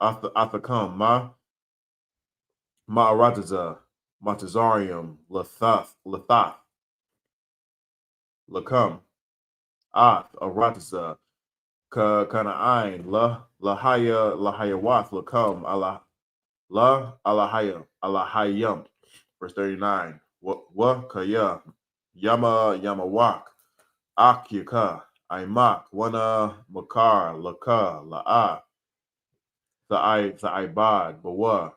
Athakam Ma'arataza Matazarium Lathath Lakam Ath Arataza Kana'ain Lahaya Wath Lakam Alahayam. Verse 39. Wa Kaya Yamawak Akyaka, Imak, Wana, Makar, Laka, La'a, Ibad, Bawa,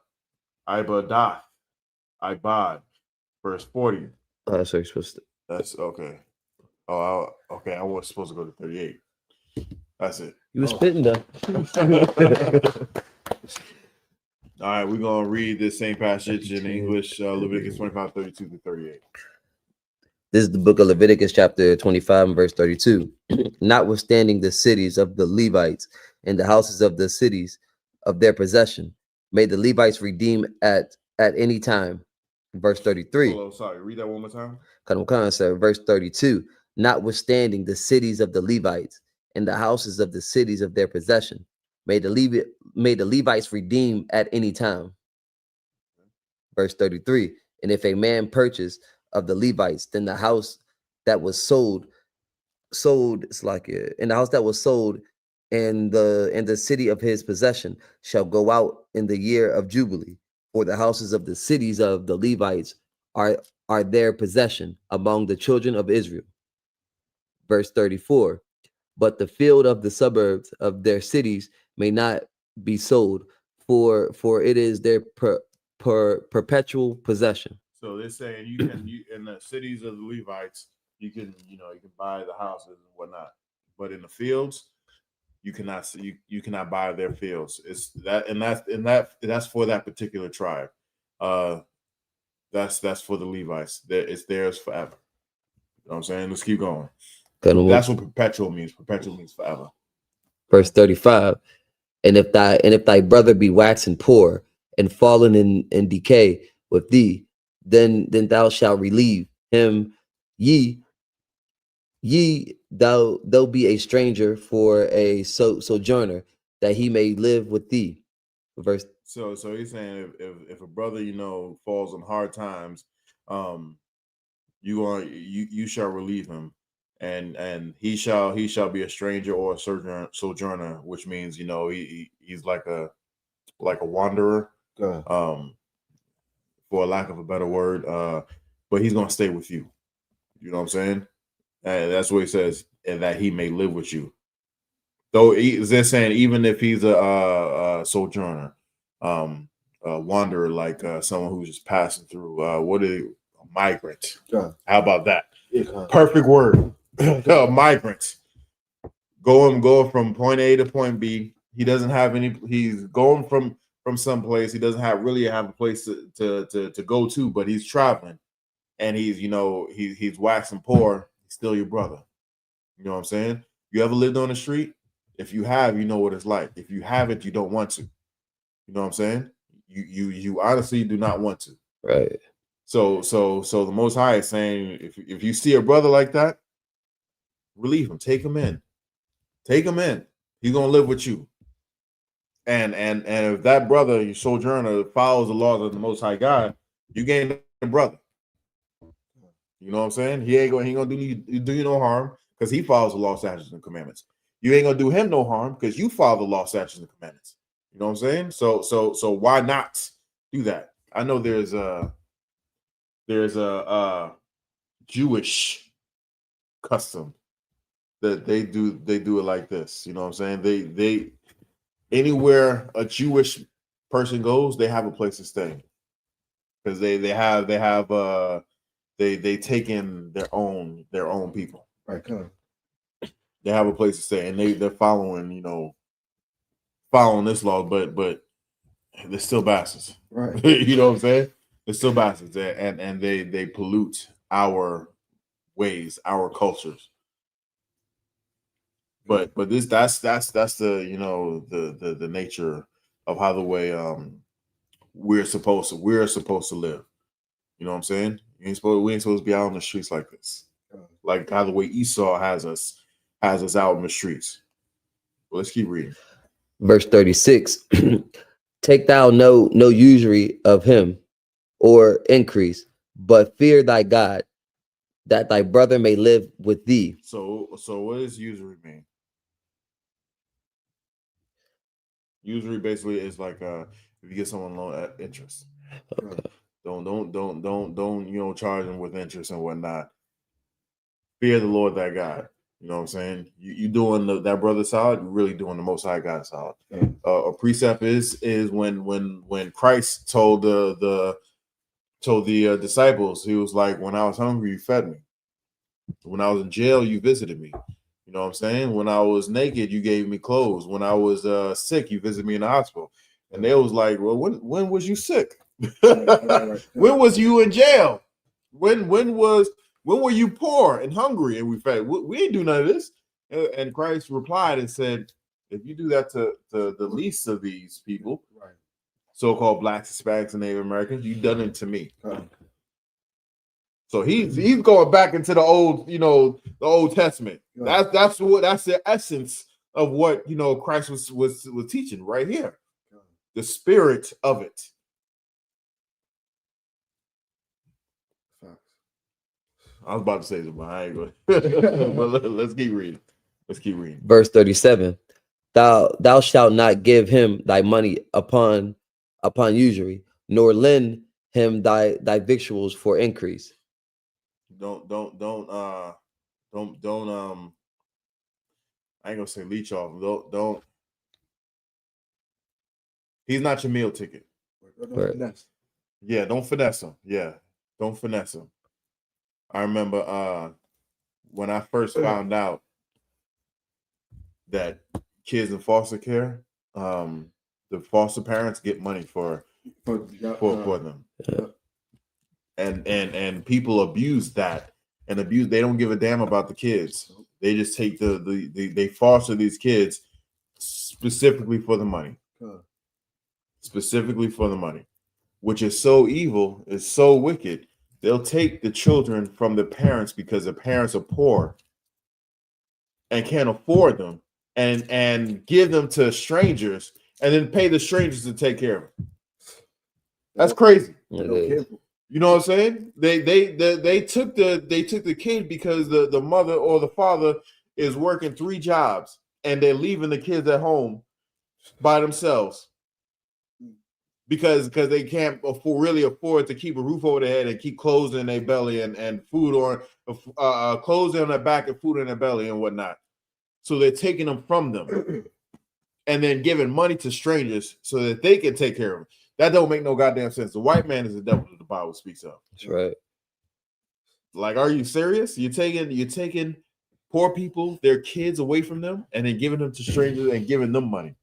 Ibadath, Ibad. Verse 40. So you're supposed to. That's okay. Oh, okay. I was supposed to go to 38. That's it. You were spitting though. All right, we're gonna read this same passage in English, Leviticus 25, 32 to 38. This is the book of Leviticus, chapter 25 and verse 32. Notwithstanding the cities of the Levites and the houses of the cities of their possession, may the Levites redeem at any time. Verse 33. Oh, sorry, read that one more time. Verse 32. Notwithstanding the cities of the Levites and the houses of the cities of their possession, may the Levites redeem at any time. Verse 33. And if a man purchase of the Levites, then the house that was sold, it's like in the house that was sold in the city of his possession shall go out in the year of Jubilee, for the houses of the cities of the Levites are their possession among the children of Israel. Verse 34. But the field of the suburbs of their cities may not be sold, for it is their perpetual possession. So they're saying you in the cities of the Levites, you can buy the houses and whatnot, but in the fields, you cannot you cannot buy their fields. It's that's for that particular tribe. That's for the Levites. It's theirs forever. You know what I'm saying? Let's keep going. That's what perpetual means. Perpetual means forever. Verse 35. And if thy brother be waxen poor and fallen in decay with thee, then thou shalt relieve him. Thou be a stranger for a sojourner, that he may live with thee. Verse. So he's saying if a brother falls on hard times, you shall relieve him, and he shall be a stranger or a sojourner, which means he's like a wanderer, for lack of a better word, but he's gonna stay with you. You know what I'm saying? And that's what he says, and that he may live with you. Though they're saying even if he's a sojourner, a wanderer, like someone who's just passing through, a migrant. How about that? Perfect word. Migrant. Going from point A to point B. He doesn't have any. He's going from some place. He doesn't really have a place to go to, but he's traveling, and he's waxing poor. He's still your brother. You know what I'm saying? You ever lived on the street? If you have, you know what it's like. If you haven't, you don't want to. You know what I'm saying? You honestly do not want to. Right. So the Most High is saying, if you see a brother like that, relieve him, take him in. Take him in. He's gonna live with you. And if that brother, your sojourner, follows the laws of the Most High God, you gain a brother. You know what I'm saying? He ain't gonna do you no harm because he follows the law, statutes, and commandments. You ain't gonna do him no harm because you follow the law, statutes, and commandments. You know what I'm saying? So why not do that? I know there's a Jewish custom that they do it like this. You know what I'm saying? They anywhere a Jewish person goes, they have a place to stay because they take in their own people. Right. They have a place to stay, and they're following this law, but they're still bastards. Right. You know what I'm saying? They're still bastards, and they pollute our ways, our cultures. But that's the the nature of how the way we're supposed to live. You know what I'm saying? We ain't supposed to be out on the streets like this. Like how the way Esau has us out in the streets. Well, let's keep reading. Verse 36. Take thou no usury of him or increase, but fear thy God, that thy brother may live with thee. So what does usury mean? Usury basically is like if you get someone loan at interest. Okay. Don't charge them with interest and whatnot. Fear the Lord thy God. You know what I'm saying? You doing that brother solid, you're really doing the Most High God solid. A precept is when Christ told the disciples, he was like, when I was hungry, you fed me. When I was in jail, you visited me. You know what I'm saying? When I was naked, you gave me clothes. When I was sick, you visited me in the hospital. And they was like, well, when was you sick? When was you in jail? When were you poor and hungry? And we fed. We ain't do none of this. And Christ replied and said, if you do that to the least of these people, Right. So-called blacks, Hispanics, and Native Americans, you done it to me. So he's going back into the old, the Old Testament. That's the essence of what Christ was teaching right here. The spirit of it. I was about to say something, but I ain't going. But let's keep reading. Verse 37. Thou shalt not give him thy money upon usury, nor lend him thy victuals for increase. Don't I ain't gonna say leech off. Don't. He's not your meal ticket. Yeah, don't finesse him. Yeah, don't finesse him. I remember when I first found out that kids in foster care, the foster parents get money for them. Yeah. And people abuse that and abuse. They don't give a damn about the kids. They just take they foster these kids specifically for the money. Specifically for the money, which is so evil, is so wicked. They'll take the children from the parents because the parents are poor and can't afford them, and give them to strangers, and then pay the strangers to take care of them. That's crazy. You know what I'm saying? They took the kid because the mother or the father is working 3 jobs and they're leaving the kids at home by themselves because they can't really afford to keep a roof over their head and keep clothes in their belly and food or clothes on their back and food in their belly and whatnot. So they're taking them from them and then giving money to strangers so that they can take care of them. That don't make no goddamn sense. The white man is the devil that the Bible speaks of. That's right. Like, are you serious? You're taking poor people, their kids away from them, and then giving them to strangers and giving them money.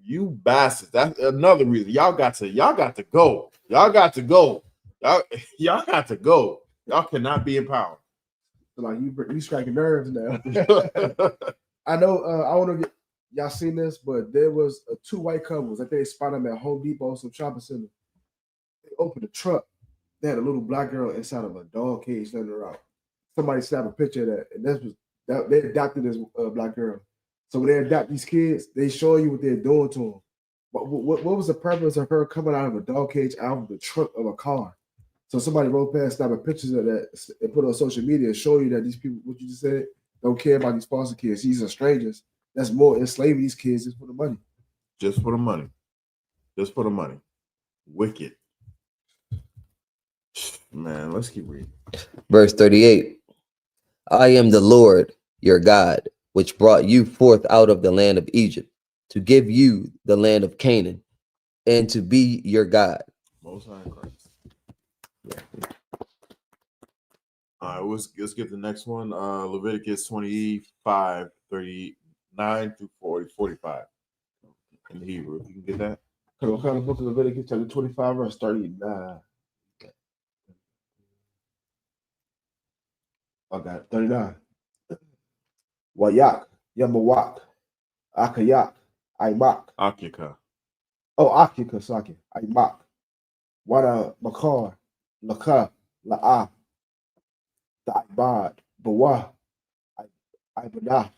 You bastards. That's another reason. Y'all got to go. Y'all got to go. Y'all got to go. Y'all cannot be in power. Like you striking nerves now. I know. I want to get y'all seen this, but there was 2 white couples. I think they spotted them at Home Depot, some shopping center. They opened the truck. They had a little black girl inside of a dog cage letting her out. Somebody snapped a picture of that, and they adopted this black girl. So when they adopt these kids, they show you what they're doing to them. But what was the purpose of her coming out of a dog cage out of the trunk of a car? So somebody wrote past, snapping pictures of that, and put it on social media and show you that these people, what you just said, don't care about these foster kids. These are strangers. That's more enslaving these kids just for the money. Just for the money. Just for the money. Wicked. Man, let's keep reading. Verse 38. I am the Lord your God, which brought you forth out of the land of Egypt, to give you the land of Canaan, and to be your God. Most High Christ. All right, let's get the next one. Leviticus 25, 39 through 45 in the Hebrew. You can get that? What kind of book of Leviticus chapter 25, verse 39? Okay, 39. Wayak, Yamawak, Akayak, Imak. Akika. Oh, Akika, Saki, Imak. Wada Makar, Laka, La'a, Da'ibad, Bawa, Ibadah,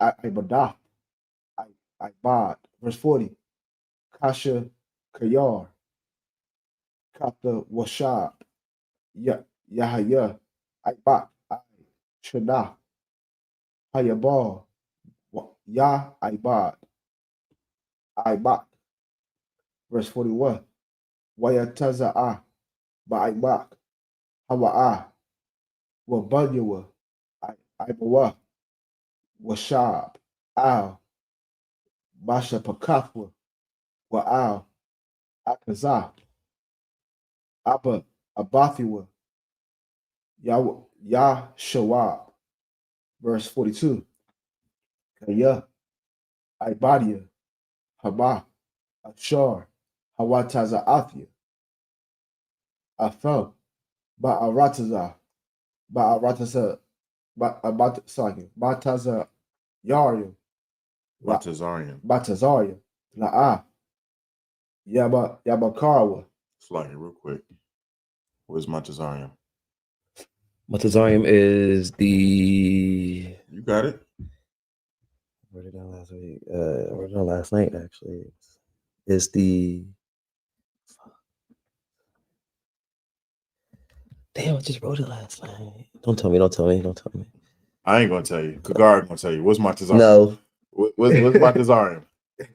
Ibadah, Ibad. Verse 40. Kasha, Kayar, Kata Washab, Yahaya, Ibak, Shana, Hayabal, Yah, Ibad, Ibak. Verse 41. Wayataza'a, Ba'ibak, Hawa'a, Wabanyawa, Ibawa, Washab, Al, Masha Pakafwa, Wa'al, Akazah, Abba, Abathiwa, Yah Shawab. Verse 42. Kaya, Ibadia, Haba, Ashar, Hawataza Athia, Afel, Ba'arataza, Ba'arataza, Bataza Yarim, Batazarian. Batazaria, La'a, Yabakarawa. Slide real quick. Where's Batazarian? Matazarium is the. You got it. I wrote it down last week. I wrote it down last night, actually. It's the. Damn, I just wrote it last night. Don't tell me. I ain't gonna tell you. Kagar gonna tell you. What's Batazarian? No. What's Batazarian? I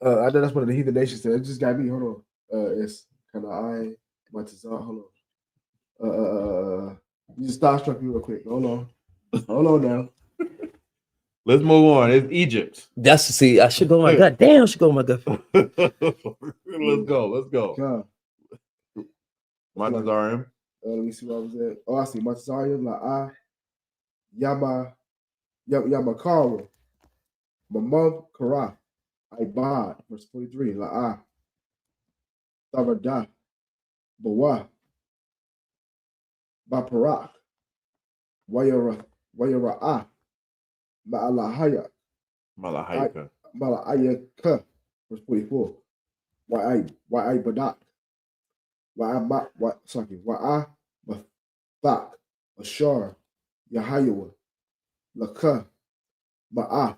know that's one of the heathen nations. It just got me. Hold on. It's kind of Matazar. Hold on. You just starstruck me real quick. Hold on now. Let's move on. It's Egypt. That's see. I should go my gut. Damn, I should go my gut. Let's go. God. Batazarian. Let me see what I was at. Oh, I see Matazarian. La'a, Yamakara, Mamam Kara, Ibad, verse 43. La'a, Tavada, Bawa, Baparak, Wayara'a, Ma'alahaya, Mala'ayaka, verse 44. Wa'ai Badak, Wa'a Bathak, Ashar, Yahayawa, Laka, Ma'a,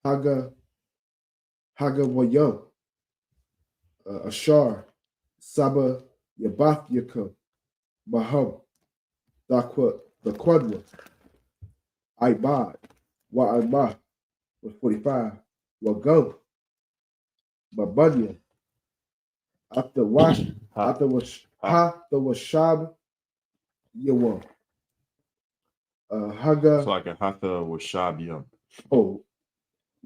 Haga Wayo, Ashar, Saba, Yabath Yaka, Mahab, the Quadra, Ibad, Wa'amah, was 45, Wagum, Mabunya, after Washab, Yawa, Haga. It's like a Hatha Washabiyam. Oh,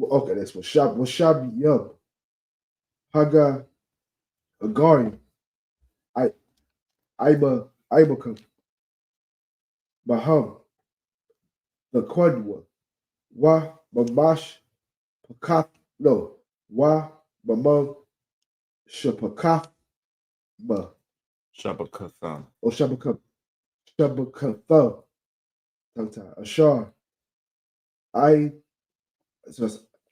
okay, that's Washab Yum, Haga, Agari, Ibaka, Maham, the Quadwa, Wa Mamash Pakaf, no, Wa Mamam Shapakaf, Shabakatham. or Shabakatham, Ashar,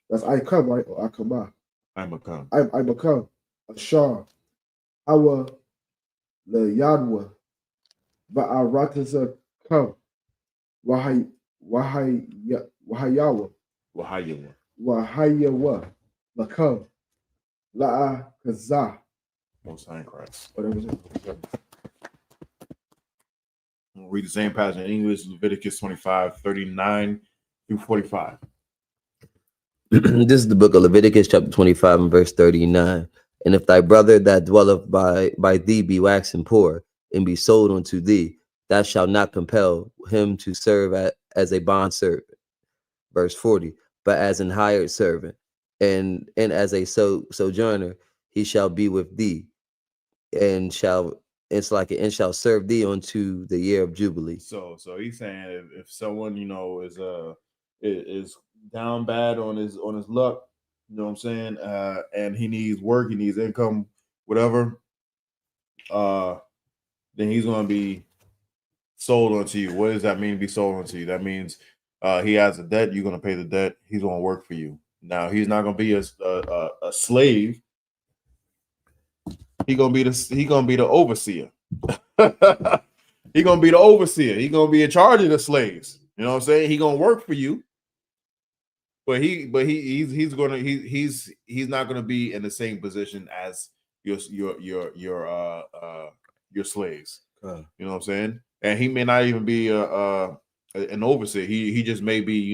that's I come, right? Or I come out. I become Ashar, Awa, the Yadwa, Ba'arataza come, Wahayawa, Lakam, La'a Kazah. Most High in Christ. Whatever it is. We'll read the same passage in English, Leviticus 25, 39 through 45. This is the book of Leviticus, chapter 25, and verse 39. And if thy brother that dwelleth by thee be waxen poor, and be sold unto thee, thou shalt not compel him to serve as a bondservant. Verse 40. But as an hired servant, and as a sojourner, he shall be with thee, and shall serve thee unto the year of Jubilee. So he's saying if someone is down bad on his luck, you know what I'm saying, and he needs work, he needs income, whatever, then he's going to be sold onto you. What does that mean, be sold onto you? That means he has a debt, you're going to pay the debt, he's going to work for you. Now, he's not going to be a slave. He's going to be the overseer. He's going to be the overseer. He's going to be in charge of the slaves. You know what I'm saying? He's going to work for you. But he's not going to be in the same position as your slaves. You know what I'm saying? And he may not even be an overseer. He just may be,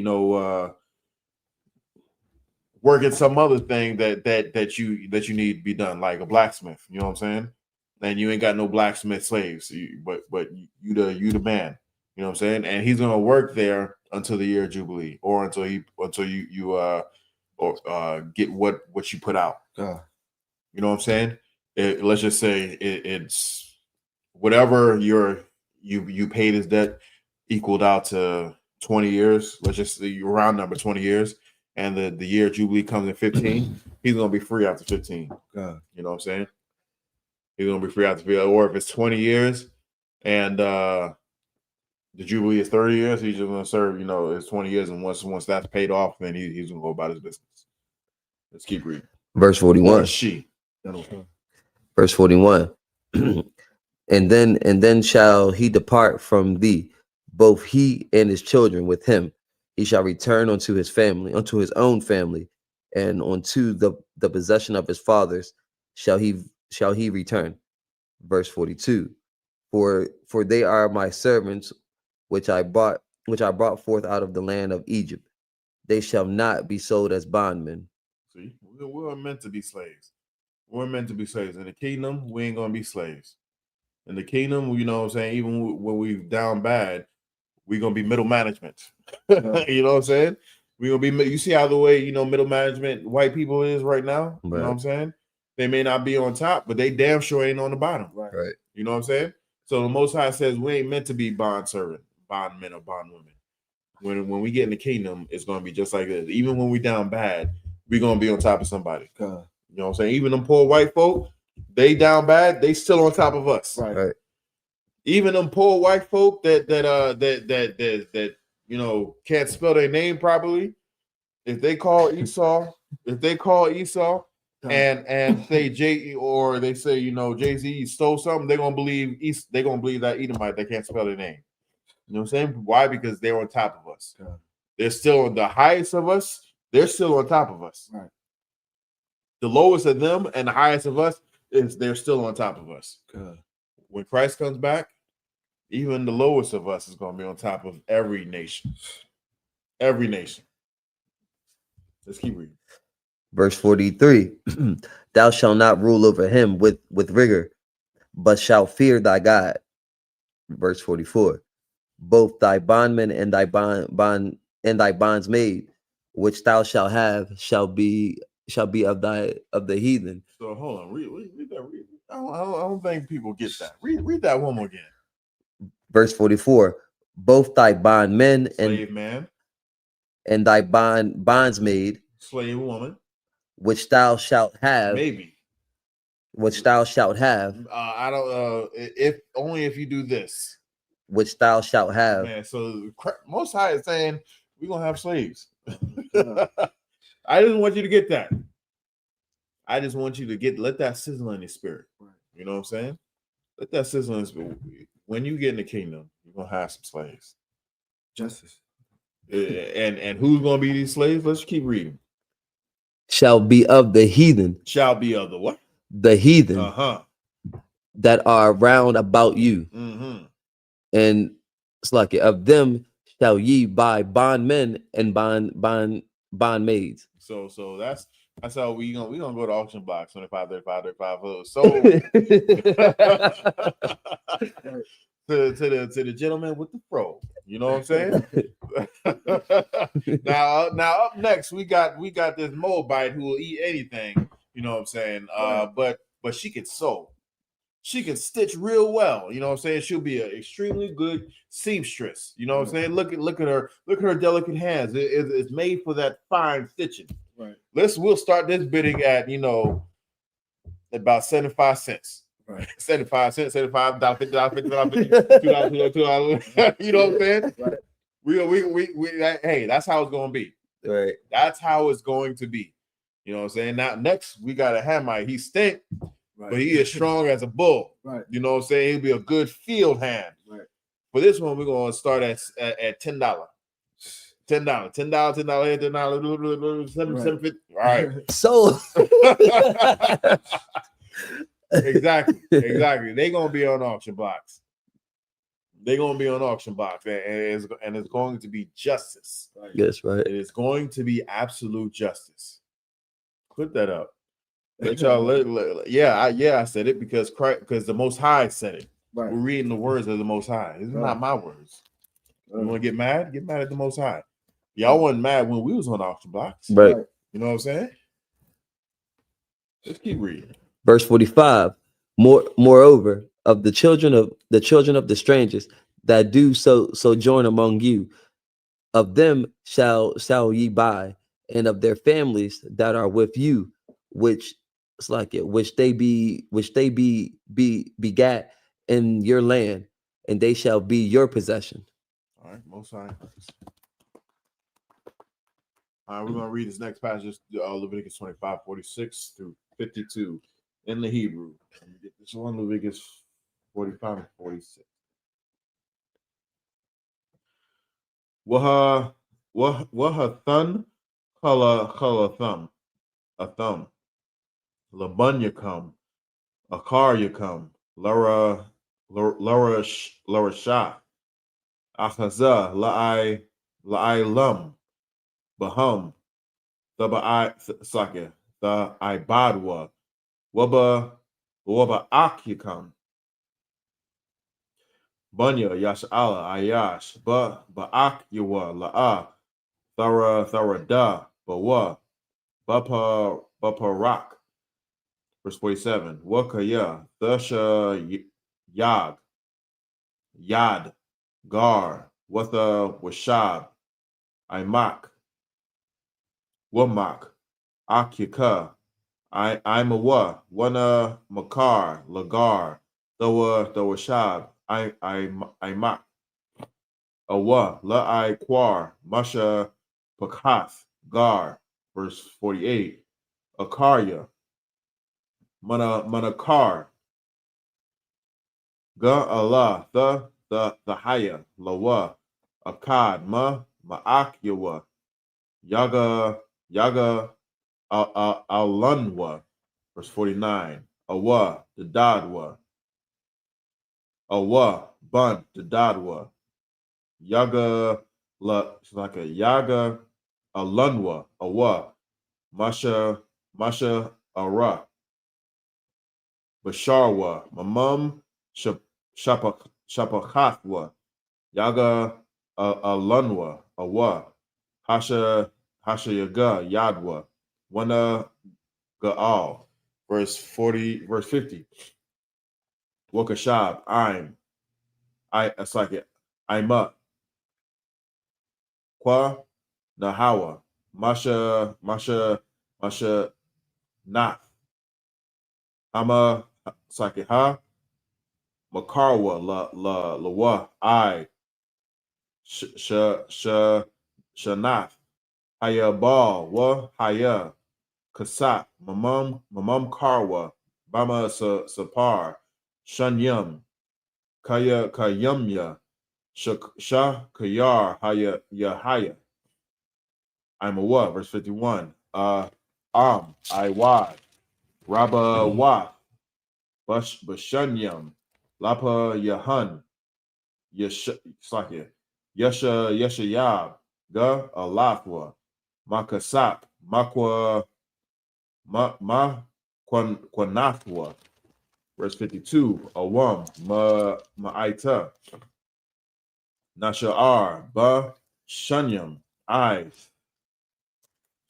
working some other thing that you need to be done, like a blacksmith. You know what I'm saying? And you ain't got no blacksmith slaves, but you the man. You know what I'm saying? And he's gonna work there until the year of Jubilee, or until you get what you put out. You know what I'm saying? Let's just say it's whatever you paid his debt equaled out to 20 years. Let's just say you round number 20 years, and the year of Jubilee comes in 15. He's gonna be free after 15. You know what I'm saying? He's gonna be free after 15. Or if it's 20 years and the Jubilee is 30 years, he's just gonna serve, it's 20 years, and once that's paid off, then he's gonna go about his business. Let's keep reading. Verse 41. Or she. Verse 41. And then shall he depart from thee, both he and his children with him. He shall return unto his family, unto his own family, and unto the possession of his fathers shall he return. Verse 42. For they are my servants, which I brought forth out of the land of Egypt. They shall not be sold as bondmen. See, we're meant to be slaves. We're meant to be slaves. In the kingdom, we ain't gonna be slaves. In the kingdom, you know what I'm saying, even when we down bad, we're gonna be middle management. You know what I'm saying? We're gonna be, you see how the way, middle management white people is right now. Right. You know what I'm saying? They may not be on top, but they damn sure ain't on the bottom. Right. You know what I'm saying? So the Most High says we ain't meant to be bond servant, bond men, or bond women. When we get in the kingdom, it's gonna be just like this. Even when we down bad, we're gonna be on top of somebody. You know what I'm saying? Even them poor white folk, they down bad, they still on top of us. Right. Even them poor white folk that can't spell their name properly, if they call Esau, and say J, or they say Jay-Z stole something, they're gonna believe that Edomite that can't spell their name. You know what I'm saying? Why? Because they're on top of us. They're still the highest of us. They're still on top of us. Right. The lowest of them and the highest of us they're still on top of us. When Christ comes back, even the lowest of us is going to be on top of every nation. Every nation. Let's keep reading. Verse 43. Thou shalt not rule over him with rigor, but shalt fear thy God. Verse 44. Both thy bondmen and thy bondsmaid, which thou shalt have, shall be of the heathen. So hold on, read that. I don't think people get that. Read that one more again. Verse 44. Both thy bondmen slave man and thy bondsmaid, slave woman, which thou shalt have, which thou shalt have. I don't. If only if you do this. Which thou shalt have. Man, so Most High is saying we're gonna have slaves. I just want you to get that. I just want you to let that sizzle in your spirit. You know what I'm saying? Let that sizzle in your spirit. When you get in the kingdom, you're gonna have some slaves. Justice. And who's gonna be these slaves? Let's keep reading. Shall be of the heathen. Shall be of the what? The heathen. That are round about you. And it's like of them shall ye buy bondmen and bondmaids. So that's how we gonna go to auction block 25, 35, 35. So to the gentleman with the fro. You know what I'm saying? now up next we got this Moabite who will eat anything. You know what I'm saying? But she can sew. She can stitch real well. You know what I'm saying? She'll be an extremely good seamstress. You know what I'm saying? Look at her delicate hands. It's made for that fine stitching. Right. We'll start this bidding at about 75 cents. Right. 75 cents, $75, $50, $2. You know what I'm saying? Right. We hey, that's how it's gonna be. Right. That's how it's going to be. You know what I'm saying? Now next we got a Hamite. He stink. Right. But he is strong as a bull. Right. You know what I'm saying? He'll be a good field hand. Right. For this one, we're going to start at $10. $10. $7.50. All right. So exactly. They're going to be on auction blocks. And it's going to be justice. Right. Yes, right. It is going to be absolute justice. Put that up. Let y'all I said it because the Most High said it. Right. We're reading the words of the Most High. These are not my words. You want to get mad? Get mad at the Most High. Y'all wasn't mad when we was on auction blocks. Right. You know what I'm saying? Let's keep reading. Verse 45. Moreover, of the children of the strangers that do sojourn among you, of them shall ye buy, and of their families that are with you, which they be begat in your land, and they shall be your possession. All right, Most High. All right, we're going to read this next passage, Leviticus 25, 46 through 52 in the Hebrew. Let me get this one, Leviticus 45 and 46. Wahathun kala thumb, Labunyakam, Akaryakam, Lara Shah, Achaza, La'ai Lum, Bahum, the Ibadwa, Waba Akyakam, Bunya, Yash'ala, Ayash, Ba'akyawa, La'a, Tharada, Bawa, Baparak. Verse 47. Wakaya, Thusha Yad, Gar, Watha Washab, Imak, Wamak, Akyaka, Imawa, Wana Makar, Lagar, Thoa Washab, Imak, Awa, La'ai Quar, Masha Pakath, Gar. Verse 48. Akarya, Manakar, Ga Allah, the Haya, Lawa, Akkad, Ma'akyawa, Yaga, Alunwa, verse 49, Awa, the Dadwa, Awa, Bun, the Dadwa, Yaga, it's like a Yaga, Alunwa, Awa, Masha, Ara, Basharwa, Mamam, Shapakathwa, Yaga Alunwa, Awa, Hasha Yaga, Yadwa, Wana Gaal. Verse 50. Wakashab, I'm up. Kwa Nahawa, Masha Nath, Hama Sakiha, Makarwa, Lawa, Shanath, Haya Bal, Wa Haya, Kasat, Mamam Karwa, Bama Sapar, Shanyam, Kayamya, Shah Kayar, Haya Yahaya. I'm a what? Verse 51. Iwad, Rabba Wa, Bashanyam, Lapa Yahan, Yesha Yab, Ga Alafwa, Makasap, Makwa Kwanathwa. Verse 52. Awam, Ma'aita, Nasha'ar, Ba Shanyam, I,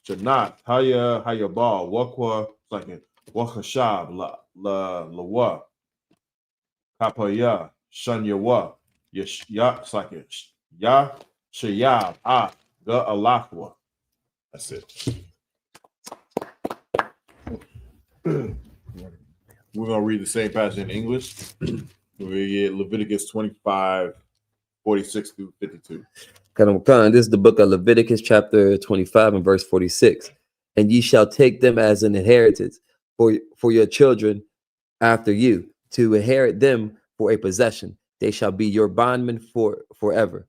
Janat, Haya Bal, Wakwa, Wakashab, Lawa, Kapaya, Shanyawa, Ya Shayab, Ga Alafwa. That's it. We're going to read the same passage in English. We get Leviticus 25, 46 through 52. This is the book of Leviticus, chapter 25 and verse 46. And ye shall take them as an inheritance for your children after you, to inherit them for a possession. They shall be your bondmen forever.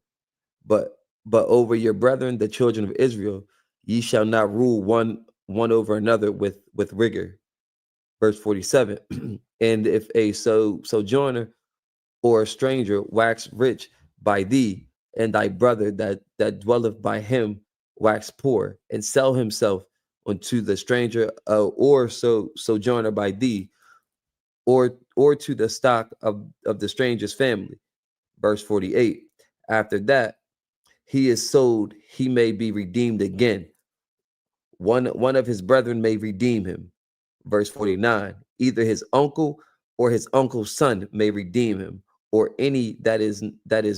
But over your brethren, the children of Israel, ye shall not rule one over another with rigor. Verse 47. And if a sojourner or a stranger wax rich by thee, and thy brother that dwelleth by him wax poor, and sell himself unto the stranger or sojourner by thee, or to the stock of the stranger's family. Verse 48. After that, he is sold, he may be redeemed again. One of his brethren may redeem him. Verse 49, either his uncle or his uncle's son may redeem him, or any that is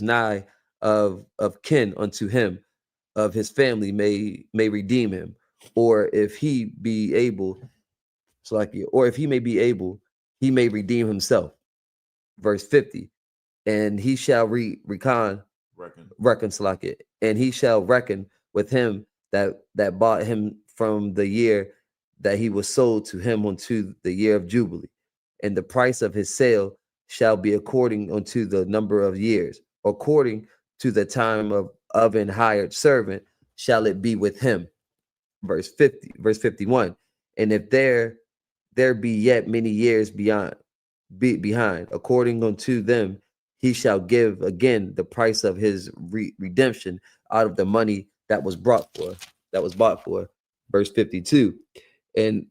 nigh of kin unto him of his family may redeem him, or if he be able, or if he may be able, he may redeem himself. Verse 50, and he shall reckon, and he shall reckon with him that bought him from the year that he was sold to him unto the year of Jubilee. And the price of his sale shall be according unto the number of years, according to the time of an hired servant shall it be with him. Verse 51. And if there be yet many years behind, according unto them, he shall give again the price of his redemption out of the money that was bought for. Verse 52. And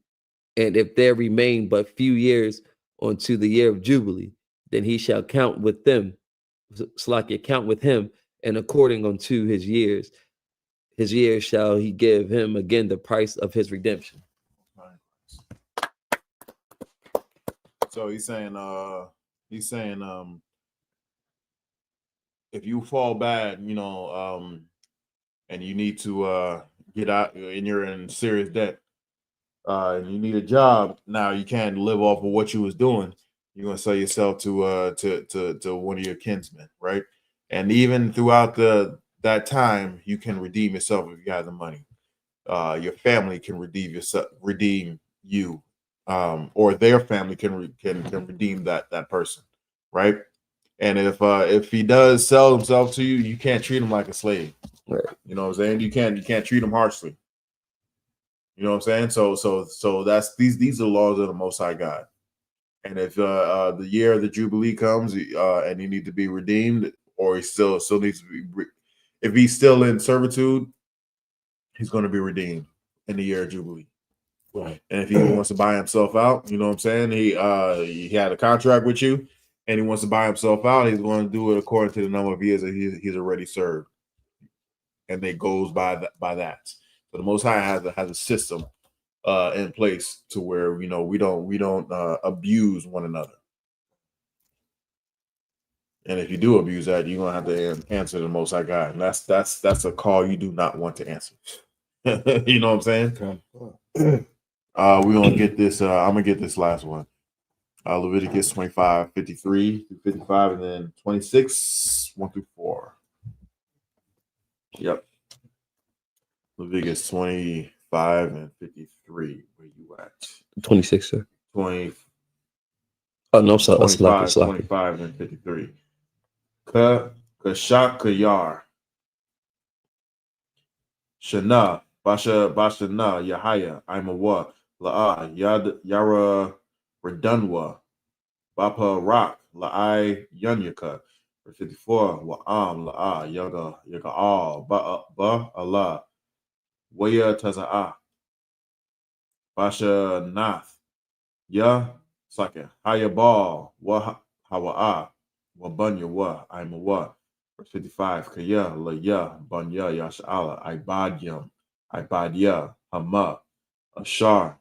if there remain but few years unto the year of Jubilee, then he shall count with them, count with him, and according unto his years shall he give him again the price of his redemption. So he's saying, if you fall bad, and you need to get out, and you're in serious debt, and you need a job, now you can't live off of what you was doing. You're gonna sell yourself to one of your kinsmen, right? And even throughout that time, you can redeem yourself if you have the money. Your family can redeem you, or their family can redeem that person, right? And if he does sell himself to you, you can't treat him like a slave. Right. You know what I'm saying? You can't treat him harshly. You know what I'm saying? So that's these are the laws of the Most High God. And if the year of the Jubilee comes, and you need to be redeemed, or he still needs to be, if he's still in servitude, he's going to be redeemed in the year of Jubilee. Right. And if he wants to buy himself out, you know what I'm saying? He had a contract with you, and he wants to buy himself out. He's going to do it according to the number of years that he's already served, and it goes by that. So the Most High has a system in place to where we don't abuse one another. And if you do abuse that, you're gonna have to answer the Most High God, and that's a call you do not want to answer. You know what I'm saying? Okay. We're gonna get this. I'm gonna get this last one. Leviticus 25, 53 through 55, and then 26, 1 through 4. Yep. Leviticus 25 and 53. Where you at? 26, sir. 20. Oh no, so 25 and 53. Kashak Kayar. Shana, Basha Bashana, Yahaya, Imawa, La'a, Yara Redunwa, Bapa Rock, La'ai Yunyaka, 54, Wa'am, La'a, Yaga All, Ba Allah, Waya Taza'a, Basha Nath, Ya Sake, Hayabal, Wa Hawa'a, Wabunya Wa, Imawa. Verse 55, Kaya, La Ya, Banya, Yasha'ala, Ibadyam, Ibadya, Hama, Ashar,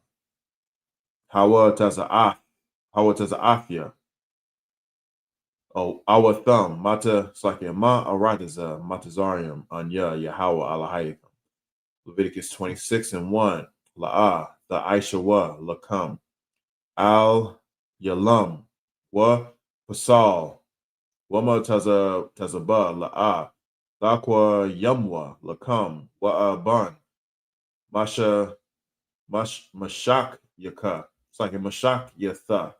Hawa Taza'afia, Oh, our thumb, Mata Sakema, Aradaza, Matazarium, Anya, Yahweh, Alahaytham. Leviticus 26 and 1, La'a, the Aishawa, Lakam, Al Yalam, Wa Pasal, Wama Tazaba, La'a, Thakwa Yamwa, Lakam, Wa'aban, Mashak Yaka. It's like a Mashak Yatha.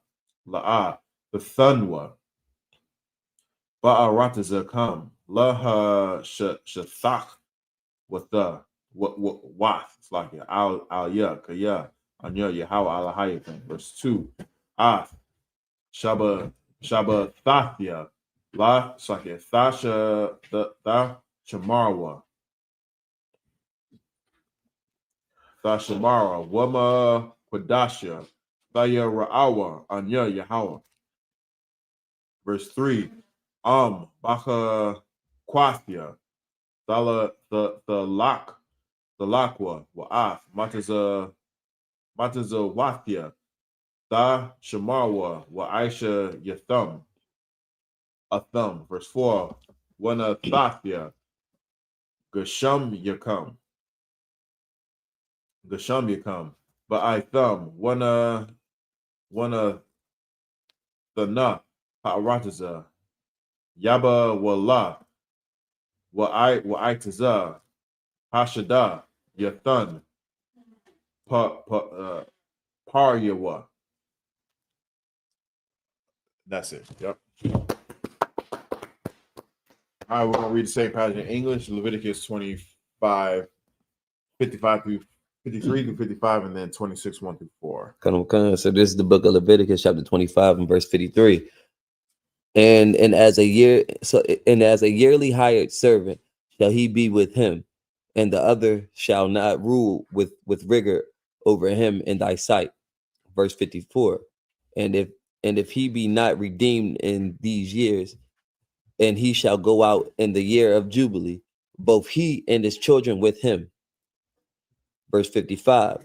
La'a. The Thunwa. Ba'aratazakam. Laha Shathak with the Wath. It's like Al Yakaya. Anya Yahweh Alahayathan. Verse 2. Ath. Shaba Thathya. La it's like a Thasha the Chamarwa. Thashamara, Wama Padasha, Thaya Ra'awa, Anya Yahweh. Verse 3, Bacha Quathia, the Lakwa, Wa'af, Mataza Wathia, Da Shamarwa, Wa'aisha Yathum, Athum. Verse 4, Wana Thathia, Gasham Yakam, Ba'ithum, Wana Thana, Ha'arataza, Yaba Wala, Wa'aitaza, Hashada, Yathun, Paryawa. That's it. Yep. All right, we're going to read the same passage in English, Leviticus 25, 55 through 53 through 55, and then 26, 1 through 4. So this is the book of Leviticus, chapter 25 and verse 53. And as a yearly hired servant shall he be with him, and the other shall not rule with rigor over him in thy sight. Verse 54. And if he be not redeemed in these years, and he shall go out in the year of Jubilee, both he and his children with him. Verse 55.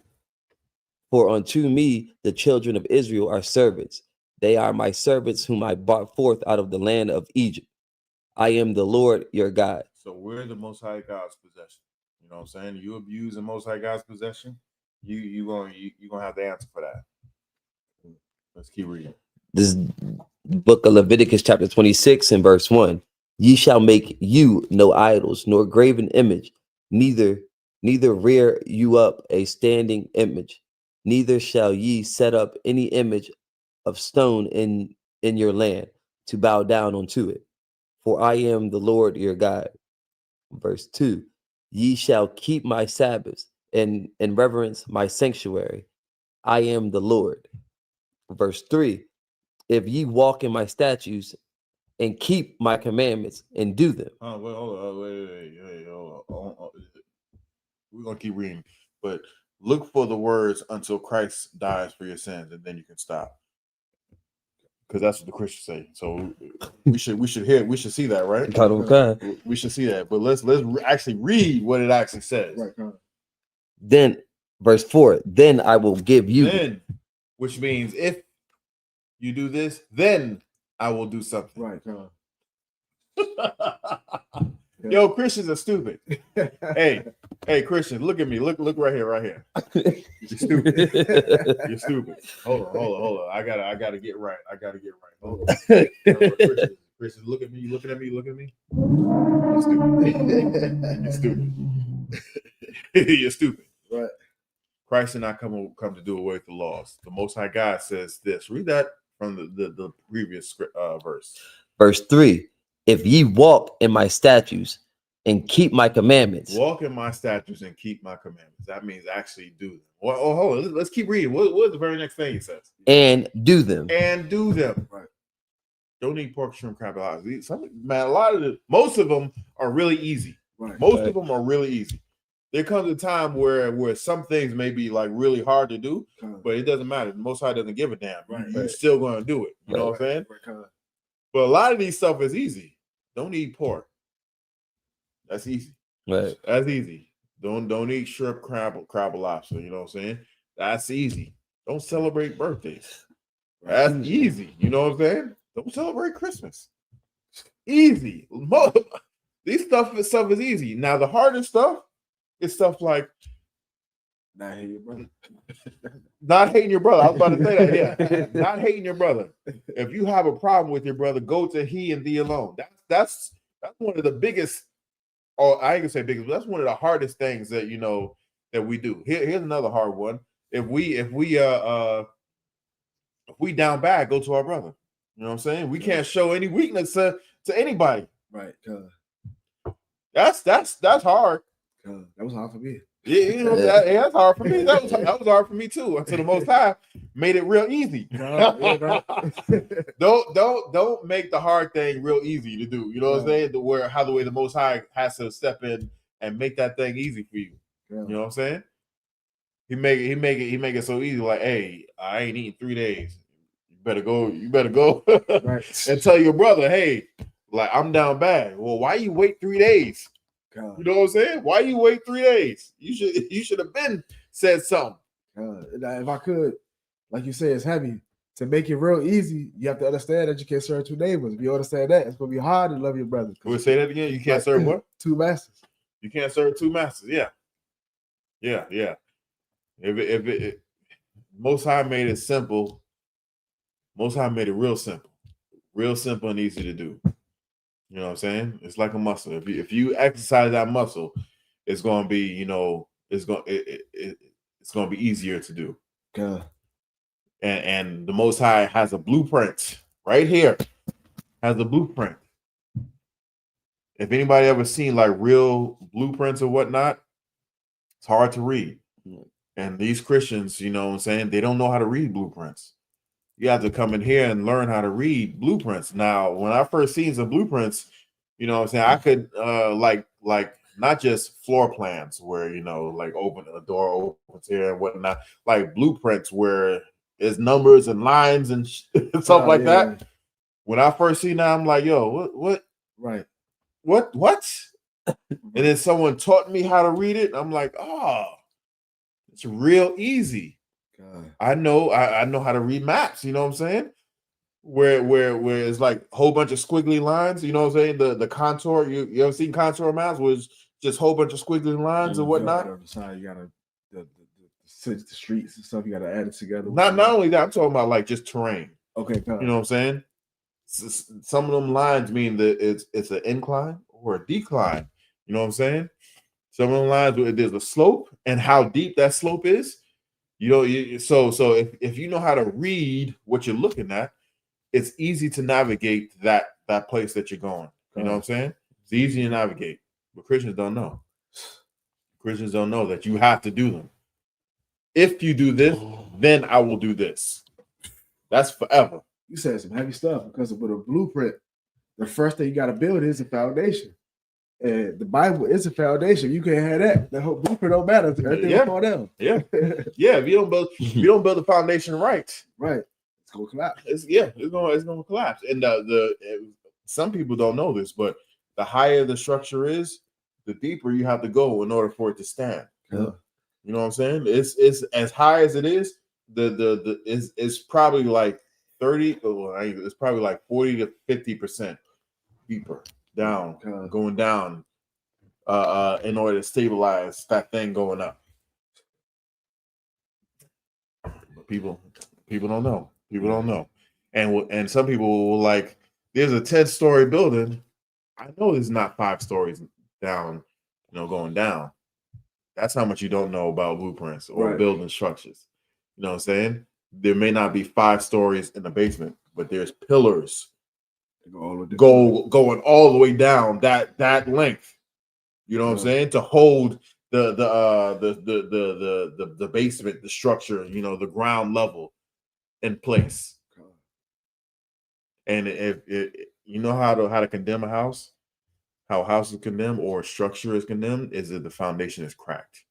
For unto me the children of Israel are servants. They are my servants whom I brought forth out of the land of Egypt. I am the Lord your God. So we're the Most High God's possession. You know what I'm saying? You abuse the Most High God's possession, you're gonna have the answer for that. Let's keep reading. This book of Leviticus chapter 26 and verse 1. Ye shall make you no idols, nor graven image, neither rear you up a standing image, neither shall ye set up any image of stone in your land to bow down unto it. For I am the Lord your God. Verse 2. Ye shall keep my Sabbaths and reverence my sanctuary. I am the Lord. Verse 3. If ye walk in my statutes and keep my commandments and do them. Wait, hold on. Wait, hold on. We're gonna keep reading, but look for the words until Christ dies for your sins, and then you can stop. Because that's what the Christians say. So we should see that, right? Okay. We should see that. But let's actually read what it actually says. Right. Then verse 4, then I will give you. Then, which means if you do this, then I will do something. Right. Yo, Christians are stupid. Hey, Christians, look at me. Look right here. You're stupid. You're stupid. Hold on. I gotta get right. Hold on. Christians, look at me. You're stupid. You're stupid. You're stupid. Right. Christ did not come to do away with the laws. The Most High God says this. Read that from the previous verse. Verse 3. If ye walk in my statutes and keep my commandments. Walk in my statutes and keep my commandments. That means actually do them. Well, hold on. Let's keep reading. What's the very next thing he says? And do them. Right. Don't eat pork, shrimp, crab, and man, most of them are really easy. Right. Most of them are really easy. There comes a time where some things may be like really hard to do, but it doesn't matter. The Most High doesn't give a damn. Right. You're still going to do it. You know what I'm saying? Right. But a lot of these stuff is easy. Don't eat pork. That's easy. Right. That's easy. Don't eat shrimp, crab, or lobster. You know what I'm saying? That's easy. Don't celebrate birthdays. That's easy. You know what I'm saying? Don't celebrate Christmas. Easy. These stuff is easy. Now the hardest stuff is stuff like not hating your brother. Not hating your brother. I was about to say that. Yeah, not hating your brother. If you have a problem with your brother, go to he and thee alone. That's one of the biggest. Or I ain't gonna say biggest. But that's one of the hardest things that that we do. Here's another hard one. If we down bad, go to our brother. You know what I'm saying? We can't show any weakness to anybody. Right. That's hard. That was hard for me. Yeah, that's hard for me. That was hard for me too. Until the Most High made it real easy. Don't make the hard thing real easy to do. You know what I'm saying? The way the Most High has to step in and make that thing easy for you. You know what I'm saying? He make it so easy. Like, hey, I ain't eating 3 days. You better go right. and tell your brother, hey, like I'm down bad. Well, why you wait 3 days? God. You know what I'm saying? Why you wait 3 days? You should have been said something. If I could, like you say, it's heavy. To make it real easy, you have to understand that you can't serve two neighbors. If you understand that, it's gonna be hard to love your brother. We'll say that again. You can't serve what? Two masters. You can't serve two masters. Yeah. If it Most High made it simple. Most High made it real simple and easy to do. You know what I'm saying? It's like a muscle. If you exercise that muscle, it's gonna be, it's gonna be easier to do. God. And the Most High has a blueprint right here. Has a blueprint. If anybody ever seen like real blueprints or whatnot, it's hard to read. And these Christians, you know what I'm saying, they don't know how to read blueprints. You have to come in here and learn how to read blueprints. Now, when I first seen some blueprints, you know what I'm saying, I could like not just floor plans where, like open a door opens here and whatnot, like blueprints where there's numbers and lines and stuff like that. Yeah. When I first seen that, I'm like, yo, what? Right. What? And then someone taught me how to read it. I'm like, it's real easy. God. I know how to read maps, you know what I'm saying? Where it's like a whole bunch of squiggly lines, you know what I'm saying? The contour, you ever seen contour maps where it's just a whole bunch of squiggly lines and whatnot? On the side, you gotta the streets and stuff, you gotta add it together. Not only that, I'm talking about like just terrain. Okay, God. You know what I'm saying? Some of them lines mean that it's an incline or a decline. You know what I'm saying? Some of them lines where there's a slope and how deep that slope is. So if you know how to read what you're looking at, it's easy to navigate that place that you're going. You know what I'm saying? It's easy to navigate, but Christians don't know. Christians don't know that you have to do them. If you do this, then I will do this. That's forever. You said some heavy stuff because with a blueprint, the first thing you got to build is a foundation. And the Bible is a foundation. You can't have that. The whole blueprint don't matter. Everything will fall down. Yeah. If you don't build the foundation right, it's gonna collapse. It's gonna collapse. And some people don't know this, but the higher the structure is, the deeper you have to go in order for it to stand. Yeah. You know what I'm saying? It's as high as it is. It's probably like 30. It's probably like 40 to 50% deeper down, going down, in order to stabilize that thing going up. But people don't know. People don't know, and some people will like. There's a 10-story building. I know there's not 5 stories down, going down. That's how much you don't know about blueprints or building structures. You know what I'm saying? There may not be 5 stories in the basement, but there's pillars going all the way down that length. You know what I'm saying? To hold the basement, the structure, the ground level in place. And if you know how to condemn a house, how a house is condemned or a structure is condemned, is that the foundation is cracked.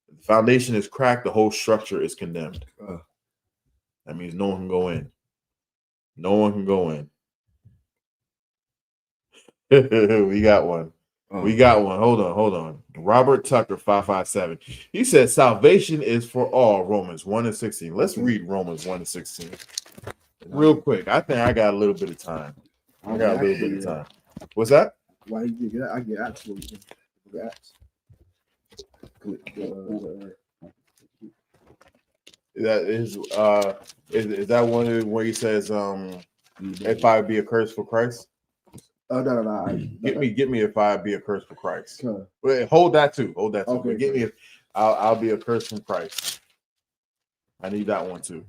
If the foundation is cracked, the whole structure is condemned. That means no one can go in. No one can go in. We got one. We got one. Hold on. Robert Tucker 557. He said salvation is for all. Romans 1:16. Let's read Romans 1:16 real quick. I think I got a little bit of time. What's that? Why you get that? I get absolutely. Is that one where he says if I be a curse for Christ? No. Get me if I be a curse for Christ. Wait, hold that too. Okay, but get me if I'll be a curse from Christ. I need that one too.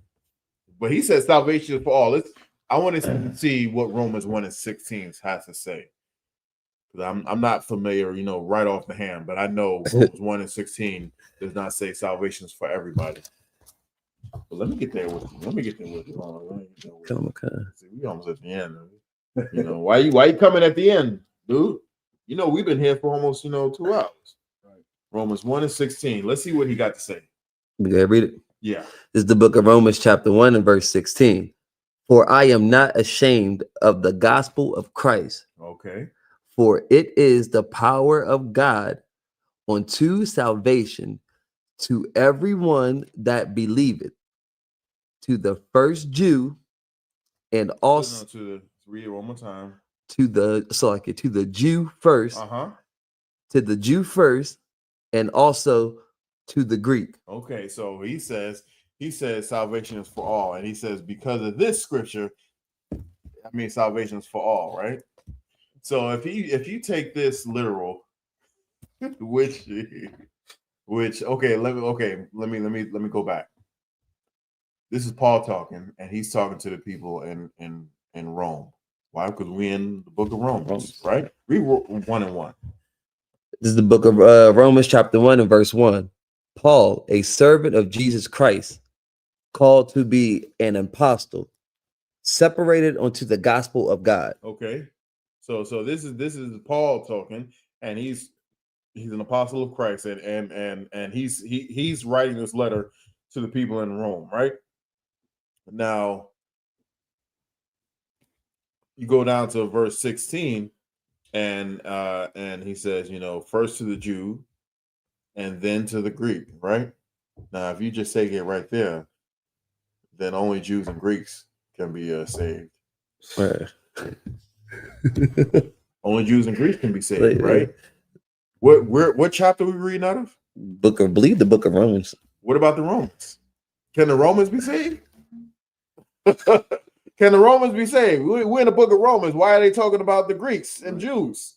But he says salvation is for all. I want to see what Romans 1:16 has to say. I'm not familiar, right off the hand, but I know Romans 1:16 does not say salvation is for everybody. But let me get there with you. Come on. See, we almost at the end. Why you coming at the end, dude? We've been here for almost 2 hours. Right. Romans 1:16. Let's see what he got to say. We gotta read it. Yeah. This is the book of Romans, chapter 1 and verse 16. For I am not ashamed of the gospel of Christ. Okay. For it is the power of God unto salvation to everyone that believeth, to the first Jew, and also read it one more time. to the Jew first, to the Jew first, and also to the Greek. Okay, so he says salvation is for all, and he says because of this scripture, I mean salvation is for all, right? So if you take this literal, which okay, let me go back. This is Paul talking, and he's talking to the people in Rome. Why? Because we're in the book of Romans, right? Read 1 and 1. This is the book of Romans chapter 1 and verse 1. Paul, a servant of Jesus Christ, called to be an apostle, separated unto the gospel of God. Okay, so this is Paul talking, and he's an apostle of Christ, and he's writing this letter to the people in Rome, right? Now you go down to verse 16, and he says, first to the Jew, and then to the Greek, right? Now, if you just take it right there, then only Jews and Greeks can be saved. Right. Only Jews and Greeks can be saved, right? What chapter are we reading out of? The book of Romans. What about the Romans? Can the Romans be saved? Can the Romans be saved? We're in the book of Romans. Why are they talking about the Greeks and Jews?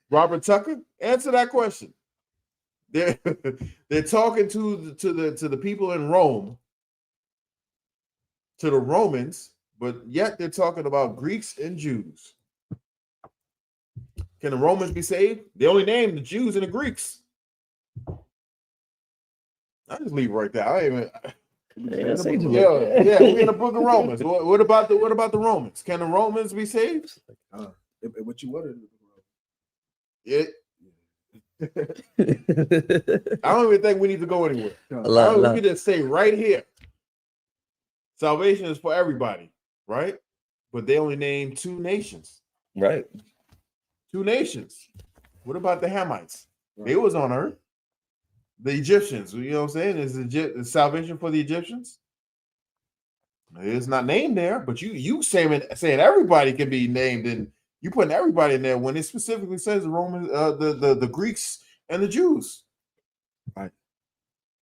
Robert Tucker, answer that question. They're talking to the people in Rome, to the Romans, but yet they're talking about Greeks and Jews. Can the Romans be saved? They only named the Jews and the Greeks. I just leave it right there. I even. Yeah, we're in the book of Romans. What about the Romans? Can the Romans be saved? What you wanted? I don't even think we need to go anywhere. We can just say right here. Salvation is for everybody, right? But they only named 2 nations. Right. 2 nations. What about the Hamites? Right. They was on earth. The Egyptians, you know what I'm saying? Is salvation for the Egyptians? It's not named there, but you saying everybody can be named, and you putting everybody in there when it specifically says the Romans, the Greeks and the Jews. Right.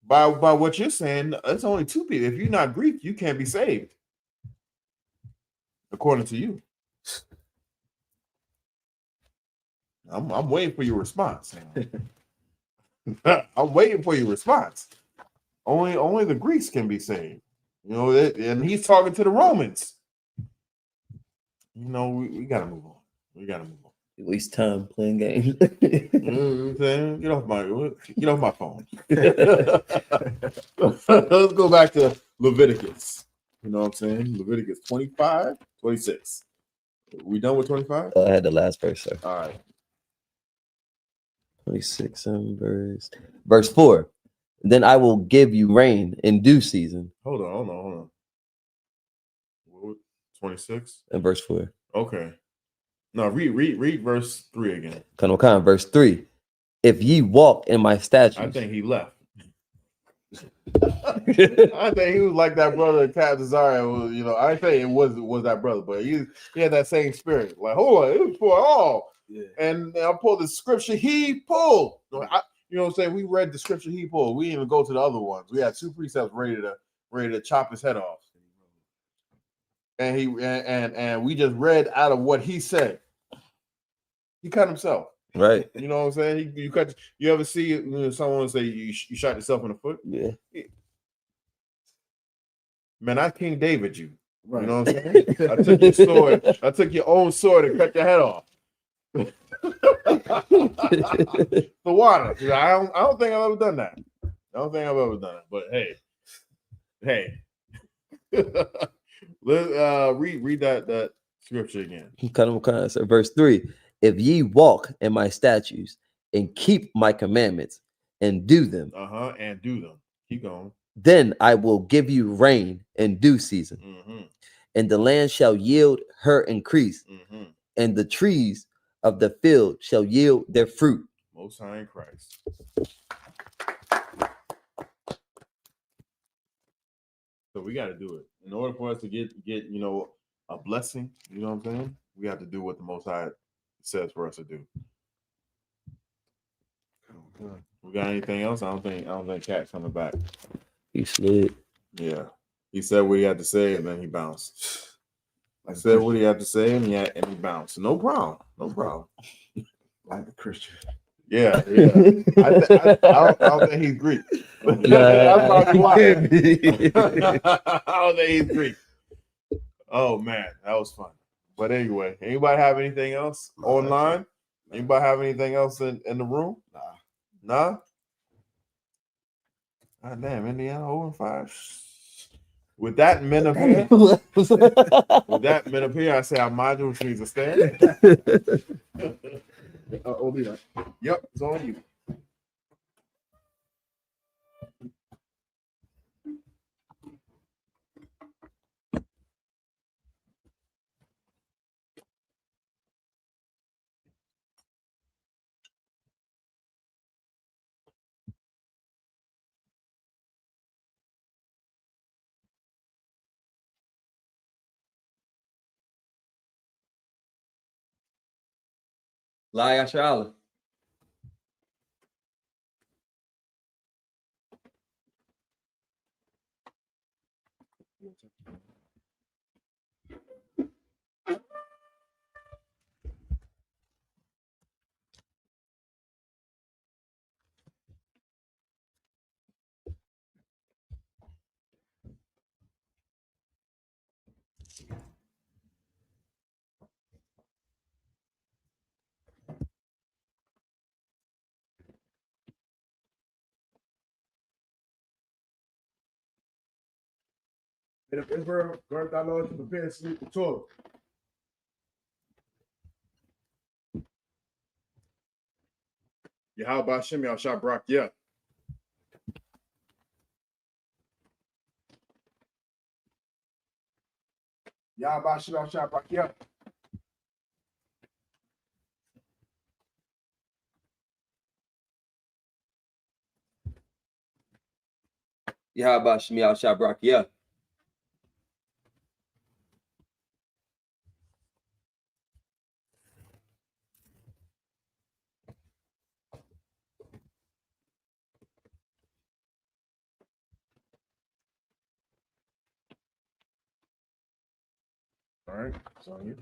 By what you're saying, it's only 2 people. If you're not Greek, you can't be saved, according to you. I'm waiting for your response. I'm waiting for your response. Only the Greeks can be saved. And he's talking to the Romans. We gotta move on. At least time playing games. Get off my phone. Let's go back to Leviticus. You know what I'm saying? Leviticus 25, 26. We done with 25? I had the last verse, sir. All right. 26 and verse 4. Then I will give you rain in due season. Hold on. 26 and verse 4. Okay. No, read verse 3 again. Verse 3. If ye walk in my statutes. I think he left. I think he was like that brother Cat Desire. I think it was that brother, but he had that same spirit. Like, hold on, it was for all. Yeah. And I pulled the scripture he pulled. You know what I'm saying? We read the scripture he pulled. We didn't even go to the other ones. We had 2 precepts ready to chop his head off. And and we just read out of what he said. He cut himself. Right. You know what I'm saying? You ever see someone say you shot yourself in the foot? Yeah. Man, I King David you. Right. You know what I'm saying? I took your sword. I took your own sword and cut your head off. The water. I don't think I've ever done that. But hey. Let's read that scripture again. So verse 3. If ye walk in my statutes and keep my commandments and do them. And do them. Keep going. Then I will give you rain in due season, and the land shall yield her increase, and the trees of the field shall yield their fruit. Most High in Christ. So we got to do it in order for us to get a blessing. You know what I'm saying? We have to do what the Most High says for us to do. We got anything else? I don't think Cat's coming back. He slid. Yeah, he said what he had to say, and then he bounced. I said what he had to say, and he bounced. No problem. Like a Christian. Yeah. I don't think he's Greek. That's probably why. I don't think he's Greek. Oh man, that was fun. But anyway, anybody have anything else online? Anybody have anything else in the room? Nah. God damn, Indiana 0-5. With that men up here, I say our module needs to stand. Yep, it's on you. SHALAM. And if Israel, God thy Lord, to prepare to sleep the Torah. Yahweh Shem Yahshua yeah. Yahweh Shem Yahshua yeah. Yahweh Shem Yahshua yeah. All right, so you.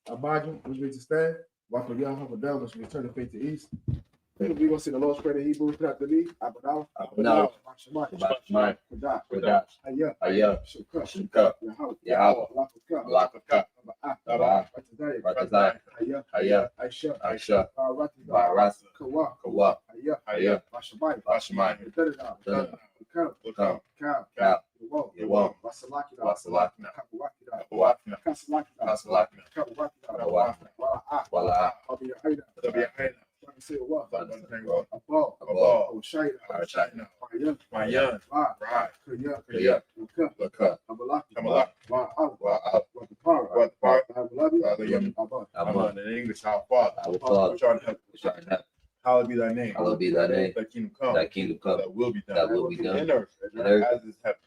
Abijah, which means to stand. Walk with Yahweh down, which means turn the face to east. We gonna see the Lord's Prayer in Hebrew. Put out the lead. Abadal. Shemai. Kodash. I.S.U.P.K. Yahweh. Laka. Ratazai. I.S.U.P.K. Baras. Kawa. Bashamai. Yawam. Wasalakina. Wala. In English, our Father, which art in heaven. Hallowed be thy name. Hallowed be thy name. Thy kingdom come. Thy kingdom come. That will be done. That will be done. In earth,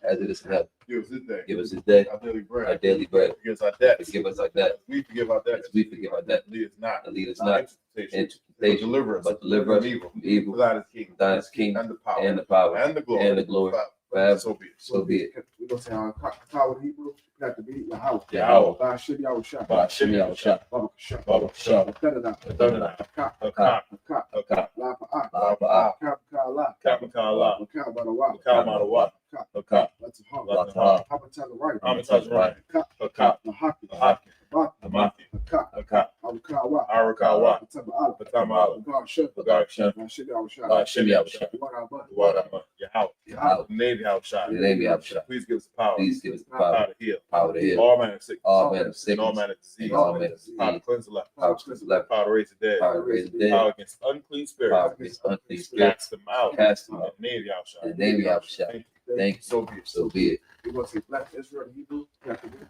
as it is in heaven. Give us this day. Give us this day our daily bread. our daily bread. Forgive us our debts. Forgive us our debt. We forgive our debts. As we forgive our debt. Lead us not. Lead us not into But temptation, deliver us. but deliver us from from evil. For thine is kingdom. Thine is kingdom, And the power. and the power, And the glory. and the glory. Forever. So be it. So be it. We're gonna say our power in Hebrew. We have to be Yahweh. Yahweh. By Shem Yahshua. By Shem Yahshua. Baba Kashah. Baba Kashah. Tadada. Ka. Ka. Ka. La Pa'a. La Pa'a. Ka Ka La. Kapakala. Ka Badawa. Kamadawa. Ka. That's a That's a hard. Papa tell the right. I'm touch right. Ka. Ka. The hockey. Haki. Baki. Amaki. Ka. Ka. Abakawa. Arakawa. Patama Ala. Patama Ala. God Shem. God Shem. Shem Yahshua. By Shem Yahshua. What Yahweh. Yahweh. Name Yahshua. In the name of Yahshua. Please give us the power. Please give us the Power power. to heal. Power to heal. All manner of sickness. All manner of And all sickness. manner of disease. And all manner of disease. Power to cleanse the left. Power to cleanse the left. Power to raise the dead. Power to raise the dead. Power against unclean spirits. Power against unclean spirits. Cast them out. Cast them out. In the name of Yahshua. In the name of Yahshua. Thank you. Thank you. So be it. So be it. We're going to say black Israel Hebrew. Yahanna.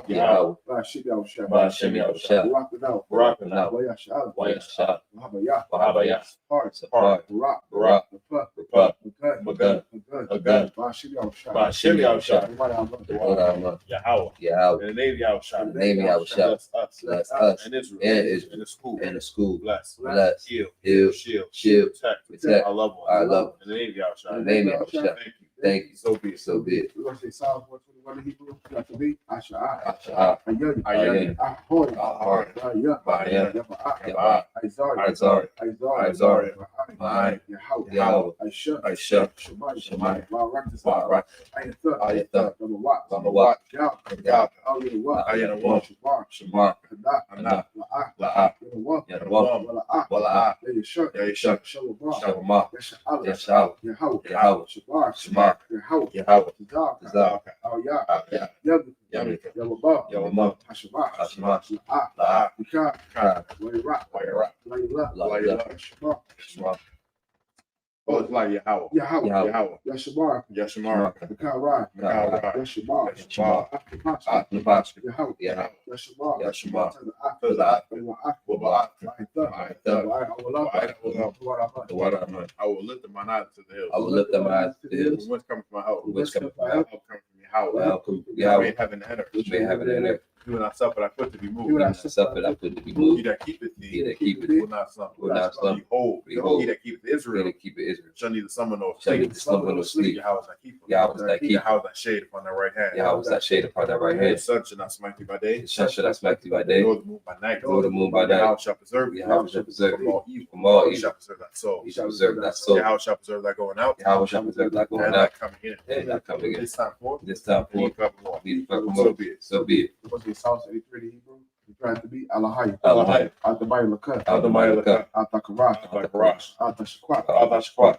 Yahanna. I.S.U.P.K. I.S.U.P.K. Rocking out. Rocking out. I.S.U.P.K. I.S.U.P.K. Wahabaya. Support. Barak. Barak. Barak. Magun. Magun. Yahanna. Yahweh. In the name of Yahushua. In the name of Yahushua. Bless us. Bless us. And Israel. And Israel. And the school. And the school. Bless. Bless. Heal. Shield. Protect. Our loved ones. Our loved In the name of Yahushua. In the name of Yahushua. Thank you. Thank you. So be it. So be it. We're going to say Psalms 121 in Hebrew. Got to be I.S.U.P.K. I.S.U.P.K. Ayen. I.S.U.P.K. Ahar. Bayan. Yabba. I.S.U.P.K. Isaiah. Mine. Yahweh. Yahweh. I.S.U.P.K. I.S.U.P.K. Shemai. Barak. I.S.U.P.K. Number what? Gal. Ayen. Shamar. Hana. La'ah. Yahweh. Wala'ah. Yahshua. Shalom. Yahshua. Yahshua. Yahweh. Yahweh. Shemar. Yahweh. Yahweh. Tazar. Zah. Yahweh. Yahweh. Yahweh. Hashemah. Hashemah. La'ah. La'ah. Yikah. Wayra. Layla. Layla. Shemar. Oh, it's like Yahweh. Yahweh. Yahweh. Yahshemar. Yashimar. Yikah. Yahweh. Yahshemar. Yahshemar. Yahweh. Yahweh. Yahshemar. Yahshemar. Tazar. I will lift my eyes to the hills. I will lift up my eyes to the hills. Whence cometh my help? Whence cometh my My help? help comes from Yahweh. Help come from Which Yahweh. made heaven and earth. Which may have it in it. Do not suffer thy foot to be moved. Do Do not not suffer thy foot to be moved. He that keepeth He thee that keepeth will not slumber. will not slumber. Behold, Behold, he that keepeth He Israel that keepeth Israel shall neither slumber nor shall sleep. neither slumber nor sleep. Yahweh is thy keeper. Yahweh is thy keeper. Yahweh is thy shade upon thy right hand. Yahweh is thy shade upon thy right The hand. sun shall not smite thee by day, The sun shall not smite thee by day, nor the moon by night. nor the moon by Yahweh night. shall preserve thee Yahweh shall preserve from thee all evil. from all He evil. shall preserve thy soul. He shall preserve thy soul. Yahweh shall preserve thy going out Yahweh shall preserve thy going and out thy coming in. and thy coming in. This time forth, This time and ye forth, forevermore. be forevermore. So be it. So be it. What's the Psalms 83 in Hebrew? You try to be Alahai. Alahai. Adamai Lakat. Adonai Lakah. Atakarah. Atakarosh. Atashquat. Atashquat.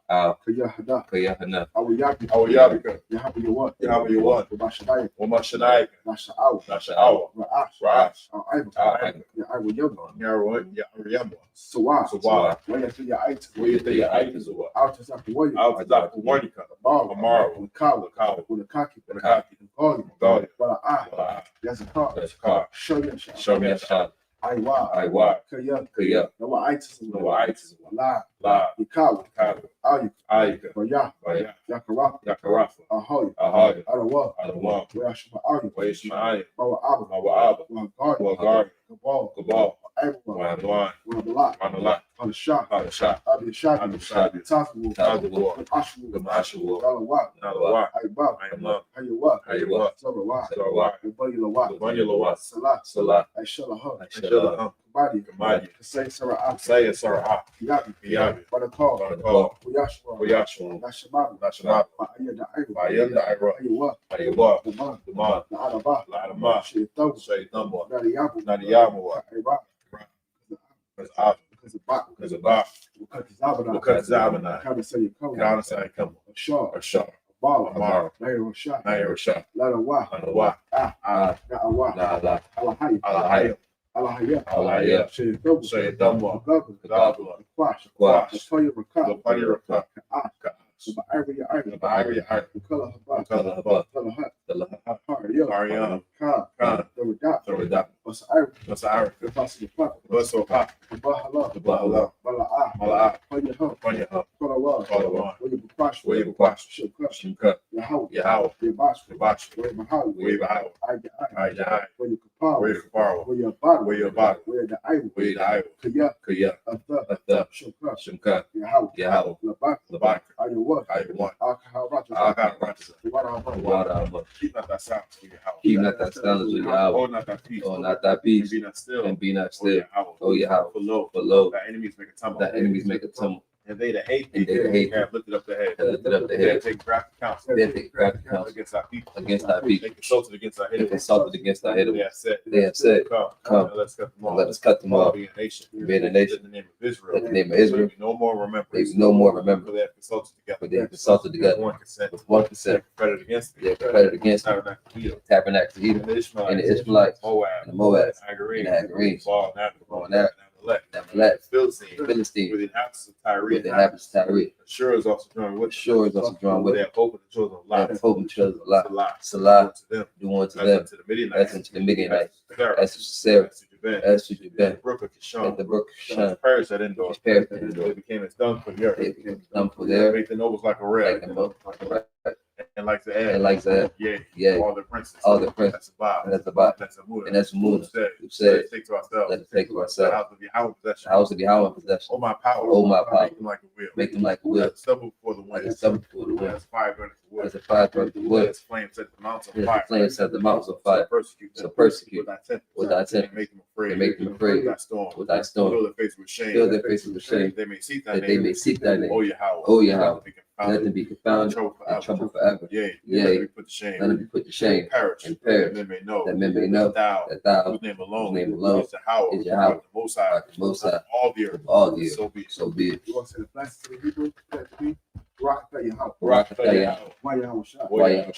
Kayahada. Kayahana. Awayabi. Awayabika. Yahabi Yawan. Yahweh Yawan. Wabashadai. Wamashadai. Nasha'aw. Nasha'aw. Ra'ash. Ra'ash. Al-Aiba. Al-Aiba. Ya'awa Yabba. Yahweh Yahweh. Sawa. Sawa. Wayatu Ya'ait. Wayete Yahweh. Altazakawayu. Altazak Warnika. Amaro. Amaro. Lakawa. Lakawa. Ulakaki. Ulakaki. Goli. Goli. Wala'ah. Yazakar. That's a car. Shoyasha. Show me a shot. Aiwa. Aiwa. Kaya. Kaya. Nawaitis. Nawaitis. La. La. Yikawa. Kawa. Ayuk. Ayika. Baya. Baya. Yakarafa. Yakarafa. Ahoy. Ahoy. Arawa. Adawa. Wayashma Ayuk. Wayishma'ayim. Bawa Abba. Mawa'aba. Wagari. Wagari. Kabal. Kabal. Everyone. Wadwan. Wabala. Manala. Panasha. Padasha. Abi Shabi. Abishabi. Tafu. Tazawu. Ashu. Gamashawu. Galawa. Nalawa. Aibab. Ayamam. Hayawa. Hayawa. Sarawa. Sarawa. Ubaylawa. Ubanyalawa. Salah. Salah. Aishalaha. Aishalaha. Kamadi. Kamadi. Kasay Sarah. Saya Sarah. Yabi. Yabi. Badakal. Barakal. Uyashwa. Uyashwa. Nashamabu. Nashamabu. Ma'ayada Aiba. Bayanda Ira. Hayawa. Ayawa. Duman. Duman. La'araba. La'arama. Shaitan. Shaitanwa. Nadiyabu. Nadiyamuwa. Aiba. Because Ab. Because of Bak. Because of Ba. Because Zabana. Because Zabana. Kind of say you come. Kind of say come. Shaw. Ashar. Bala. Amar. Nairo Shah. Nair Shah. Lalawa. Anawa. Na'awa. Na'ala. Alahai. Alahaya. Alahaya. Alahaya. Shaitan. Shaitanwa. Gabla. Kwash. Kwash. Latoya Rakah. Lopani Rakah. Ka'ah. Ba'ari Ya'ari. Ba'ari Ya'ari. Kala Haba. Kala Haba. Kala Hat. Talaha. Hariyah. Ariam. Khan. Khan. Dawida. Dawida. Basa'ari. Basa'ari. Nafasi Pak. Baso Ha. Bahala. Bahala. Bala'ah. Mala'ah. Fayahah. Fanyah. Kalawa. Kalawa. Waya Bukwash. Waya Bukwash. Shukah. Shimka. Yahweh. Yahweh. Yabash. Yabash. Waya Mahal. Waya Bahawa. Ayah. Ayah. Waya Kapar. Waya Kaparo. Waya Bad. Waya Bad. Waya Da'ayah. Waya Da'iwa. Kaya. Kaya. Atha. Atha. Shukah. Shimka. Yahweh. Yahweh. Labak. Labak. Ayawa. Ayawa. Akaharata. Agarata. Wada. Keep not thy silence for Yahweh. Keep not thy silence with Yahweh. Hold not thy peace. Hold not thy peace. Be not still. And be not still. Oh Yahweh. For lo. Thy enemies make a tumble. Thy enemies make a tumble. And they that hate thee. And they that hate have lifted up the head. Have lifted up the They head. take crafty counsel. They take crafty counsel Against thy people. against thy people. They consulted against our They enemies. consulted against thy They enemies. have said, Come, and let's cut them and off. let us cut them off. Be a nation. Be a nation. In the name of Israel. In the name of Israel. There be no more remembrance. There be no more remembrance. For they have consulted together. But they have consulted together One consent. with one consent. Confederate against They have confederate against the Tabernacle. tabernacle of Edom And the and the Israelites Moab. and the Moabites Agarenes. and the Agarenes. Ball, Naphtali. Ball, Naphtali. Melech, Philistine, Philistine, with the inhabitants of Tyre, with the inhabitants of Tyre. Ashur is also joined with Ashur is also drawn with They have hope in the children of They Lot. have hope in the children of Lot. Salah, Salah, do unto as them, unto the Midianites, as unto the Midianites, Sarah, as to Sarah, Jabin, as to Jabin, the brook of at Kishon, the brook of Shun, perished at Endor. which perished at Endor. They became as dung for the earth. They became dumb for their, Make the nobles like a rail, like them up, and like the and air, like that, yea, all the princes, all the princes, that's about, and that's about, that's a moon, and that's Moon, who who said, take to ourselves, let us take to the ourselves house of Yahanna the possession. house of Yahanna possession. Oh my power, Oh my power, make them like a wheel, make them like a wheel, like a stubble before the like wind, a stubble before the wind, as fire burning for wood, as a fire burns the wood, as flame set the mountains as on the fire. flame set the mountains on fire. So persecute persecute with thy temper, and make them afraid, make them afraid with thy storm, with thy storm. fill their face with shame, Fill their faces with shame, they may seek thy that name, they may seek thy name. O Yahweh, O Yahweh, let them be confounded, let them be confounded in trouble and trouble forever. Yea, Yea, let them be put to shame, let them be put to shame perish, and perish, that men may know, that men may know that that thou, whose name alone, whose name alone is Yahweh, is Yahweh, the Most High, art the Most High, of all the earth, of all the earth. so be it. So be it. You want to say the blessings to the people? Rock that your house. Barak atah Yahweh, Why your house shot? wa Yahweh,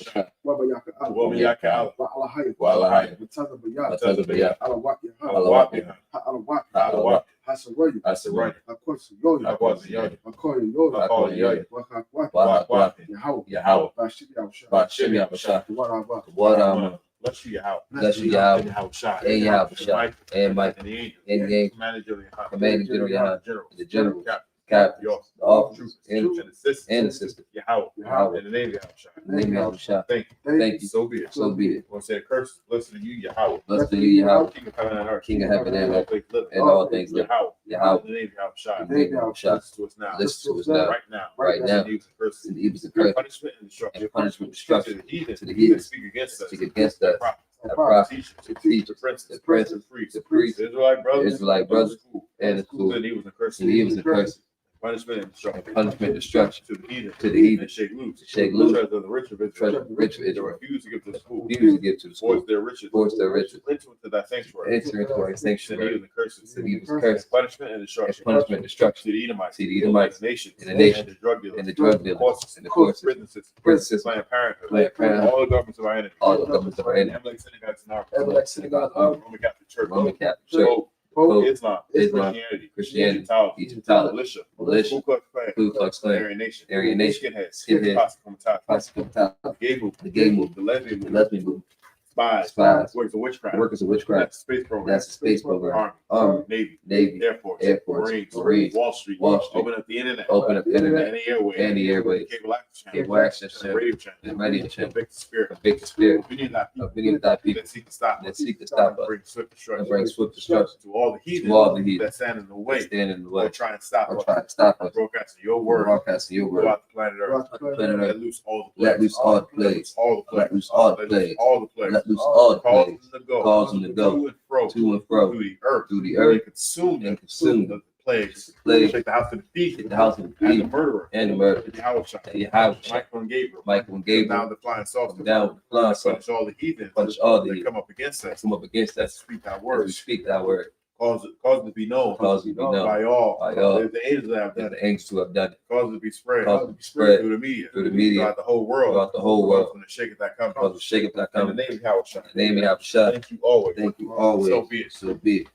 Why by your house? Wa Yaka Allah, Why Allah hayy? wa Allah hayy, Matazah by wa your. tazah b'yah, Allah walk your house. Allah walk your house, Allah walk. Allah walk, Hasaroyu. Asarayim, Akosu yoyu. Akwaziyah, Akoyu yoyu. Akoyu, Waka wa waka. Hakwa, Yahweh. Yahweh, Bashir Yahusha. Ba'ashem Yahushua, Whatever. Wadam, bless you Yahweh, bless you Yahweh, Yahushua, and Yahushua, and Mike, and the angels, and the angel, commanding General Yahanna, commanding General Yahanna, general, the general, captain, captain, the the officers, and assistants, and assistants, Yahweh, Yahweh, in the name of Yahushua. in the name of Yahushua. Thank you. Thank you. So be it. So be it. I want to say a curse, blessed are you, Yahweh. Blessed are you, Yahweh, King of heaven and earth. King of heaven and earth, And all things live. Yahweh. Yahweh, In the name of Yahushua. in the name of Yahushua. Listen to us now. Listen to us now, Right now. right now. And evils and curses. and the evils of curse, Punishment and destruction. and punishment, To destruction, the heathen. to the heathen. that speak against us. speak against us, Prophets. the prophets, Teachers. the teachers, The princes. the princes, priests. the priests, The Israelite brothers. the Israelite brothers, and the school, And evils and curses. and the evils and curses, Punishment and destruction. and punishment, destruction, To the heathen. to the heathen. And shake loose. To shake loose. Treasure of the rich of Israel. treasure of the rich of They Israel, refuse to give to the school. refuse to give to the Force school, their riches. force their riches, Enter into thy sanctuary. enter into our To the sanctuary, evils and curses. to the evils and curses, Punishment and and destruction. punishment, destruction, To the Edomites. to the Edomites, And the nations. and the nations, And the drug dealers. and the drug dealers, and the courses, Businesses. businesses, Planned Parenthood. Planned Parenthood, All the governments of our enemies. all the governments of our enemies, Amalek synagogues and our Amalek synagogues, Roman Catholic Church. Roman Catholic Church, Pope, Islam. Islam, Christianity. Christianity, Egyptology. Egyptology, Militia. militia, Ku Klux Klan. Ku Klux Klan, Aryan Nation. Aryan Nation, Skinheads. Skinheads, Posse Comitatus. classical time, Gay movement. the gay movement, The lesbian the movement. lesbian movement, Spies. spies, Workers of witchcraft. workers of witchcraft, That's the space program. that's the space program, Army. Army, Navy. Navy, Air Force. Air Force, Marines. Marines, Wall Street. Wall Street, Open up the internet. open up the internet, And the airways. and the airways, Cable access channel. cable access channel, Radio channel. and radio channel, Convict the spirit. convict the spirit We need that of many of thy people that seek to stop that us. seek to stop us, Bring swift and destruction. bring swift destruction To all the heathen to all the heathen that stand in the that way stand in the or way, try and stop or us. try to stop us, Broadcasting your word broadcasting your word, throughout the planet Earth. planet Let Earth, loose all the let plagues. loose all the plagues, All the let plagues. loose all the Let loose plagues, all the plagues. let loose all the Cause plagues, them to go. cause them to go To and fro. to and fro Through the earth. through the earth, And consume them. and consume them. The plagues. Plagues. Take the house of the thief. Take the house of the And the thief murderer. and the murderer, And Yahweh. and Yahweh, Michael and Gabriel. Michael and Down Gabriel, the flying saucer. come down with the flying saucer, Punish all the heathen. punish all the that heathen come up against us. come up against Let's us, speak that as we word. speak that word, Cause it to be known. cause it to be known By all. by all There's the angels that have that done it. the angels who have done it, Cause it to be spread. cause it to be spread Through the media. through the media, Throughout the whole world. throughout the whole world, From the shake that comes. cause the shake up that In the comes, name of Yahweh. in the name of Yahushua. Thank you always. Thank you always, So be it. so be it.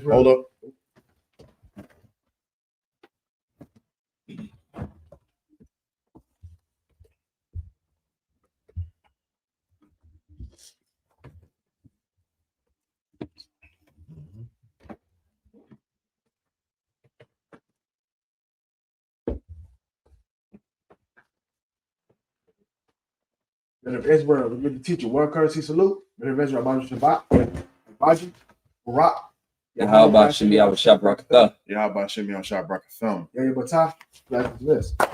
Hold up. Men of Israel, we give the teacher one courtesy salute. Men of Israel, Baruch Shabbat, Baji, Barak, Yahweh Shem Yahushua Barakatah. Yahweh Shem Yahshua Brakatham. Yayabatah, Blessed is this.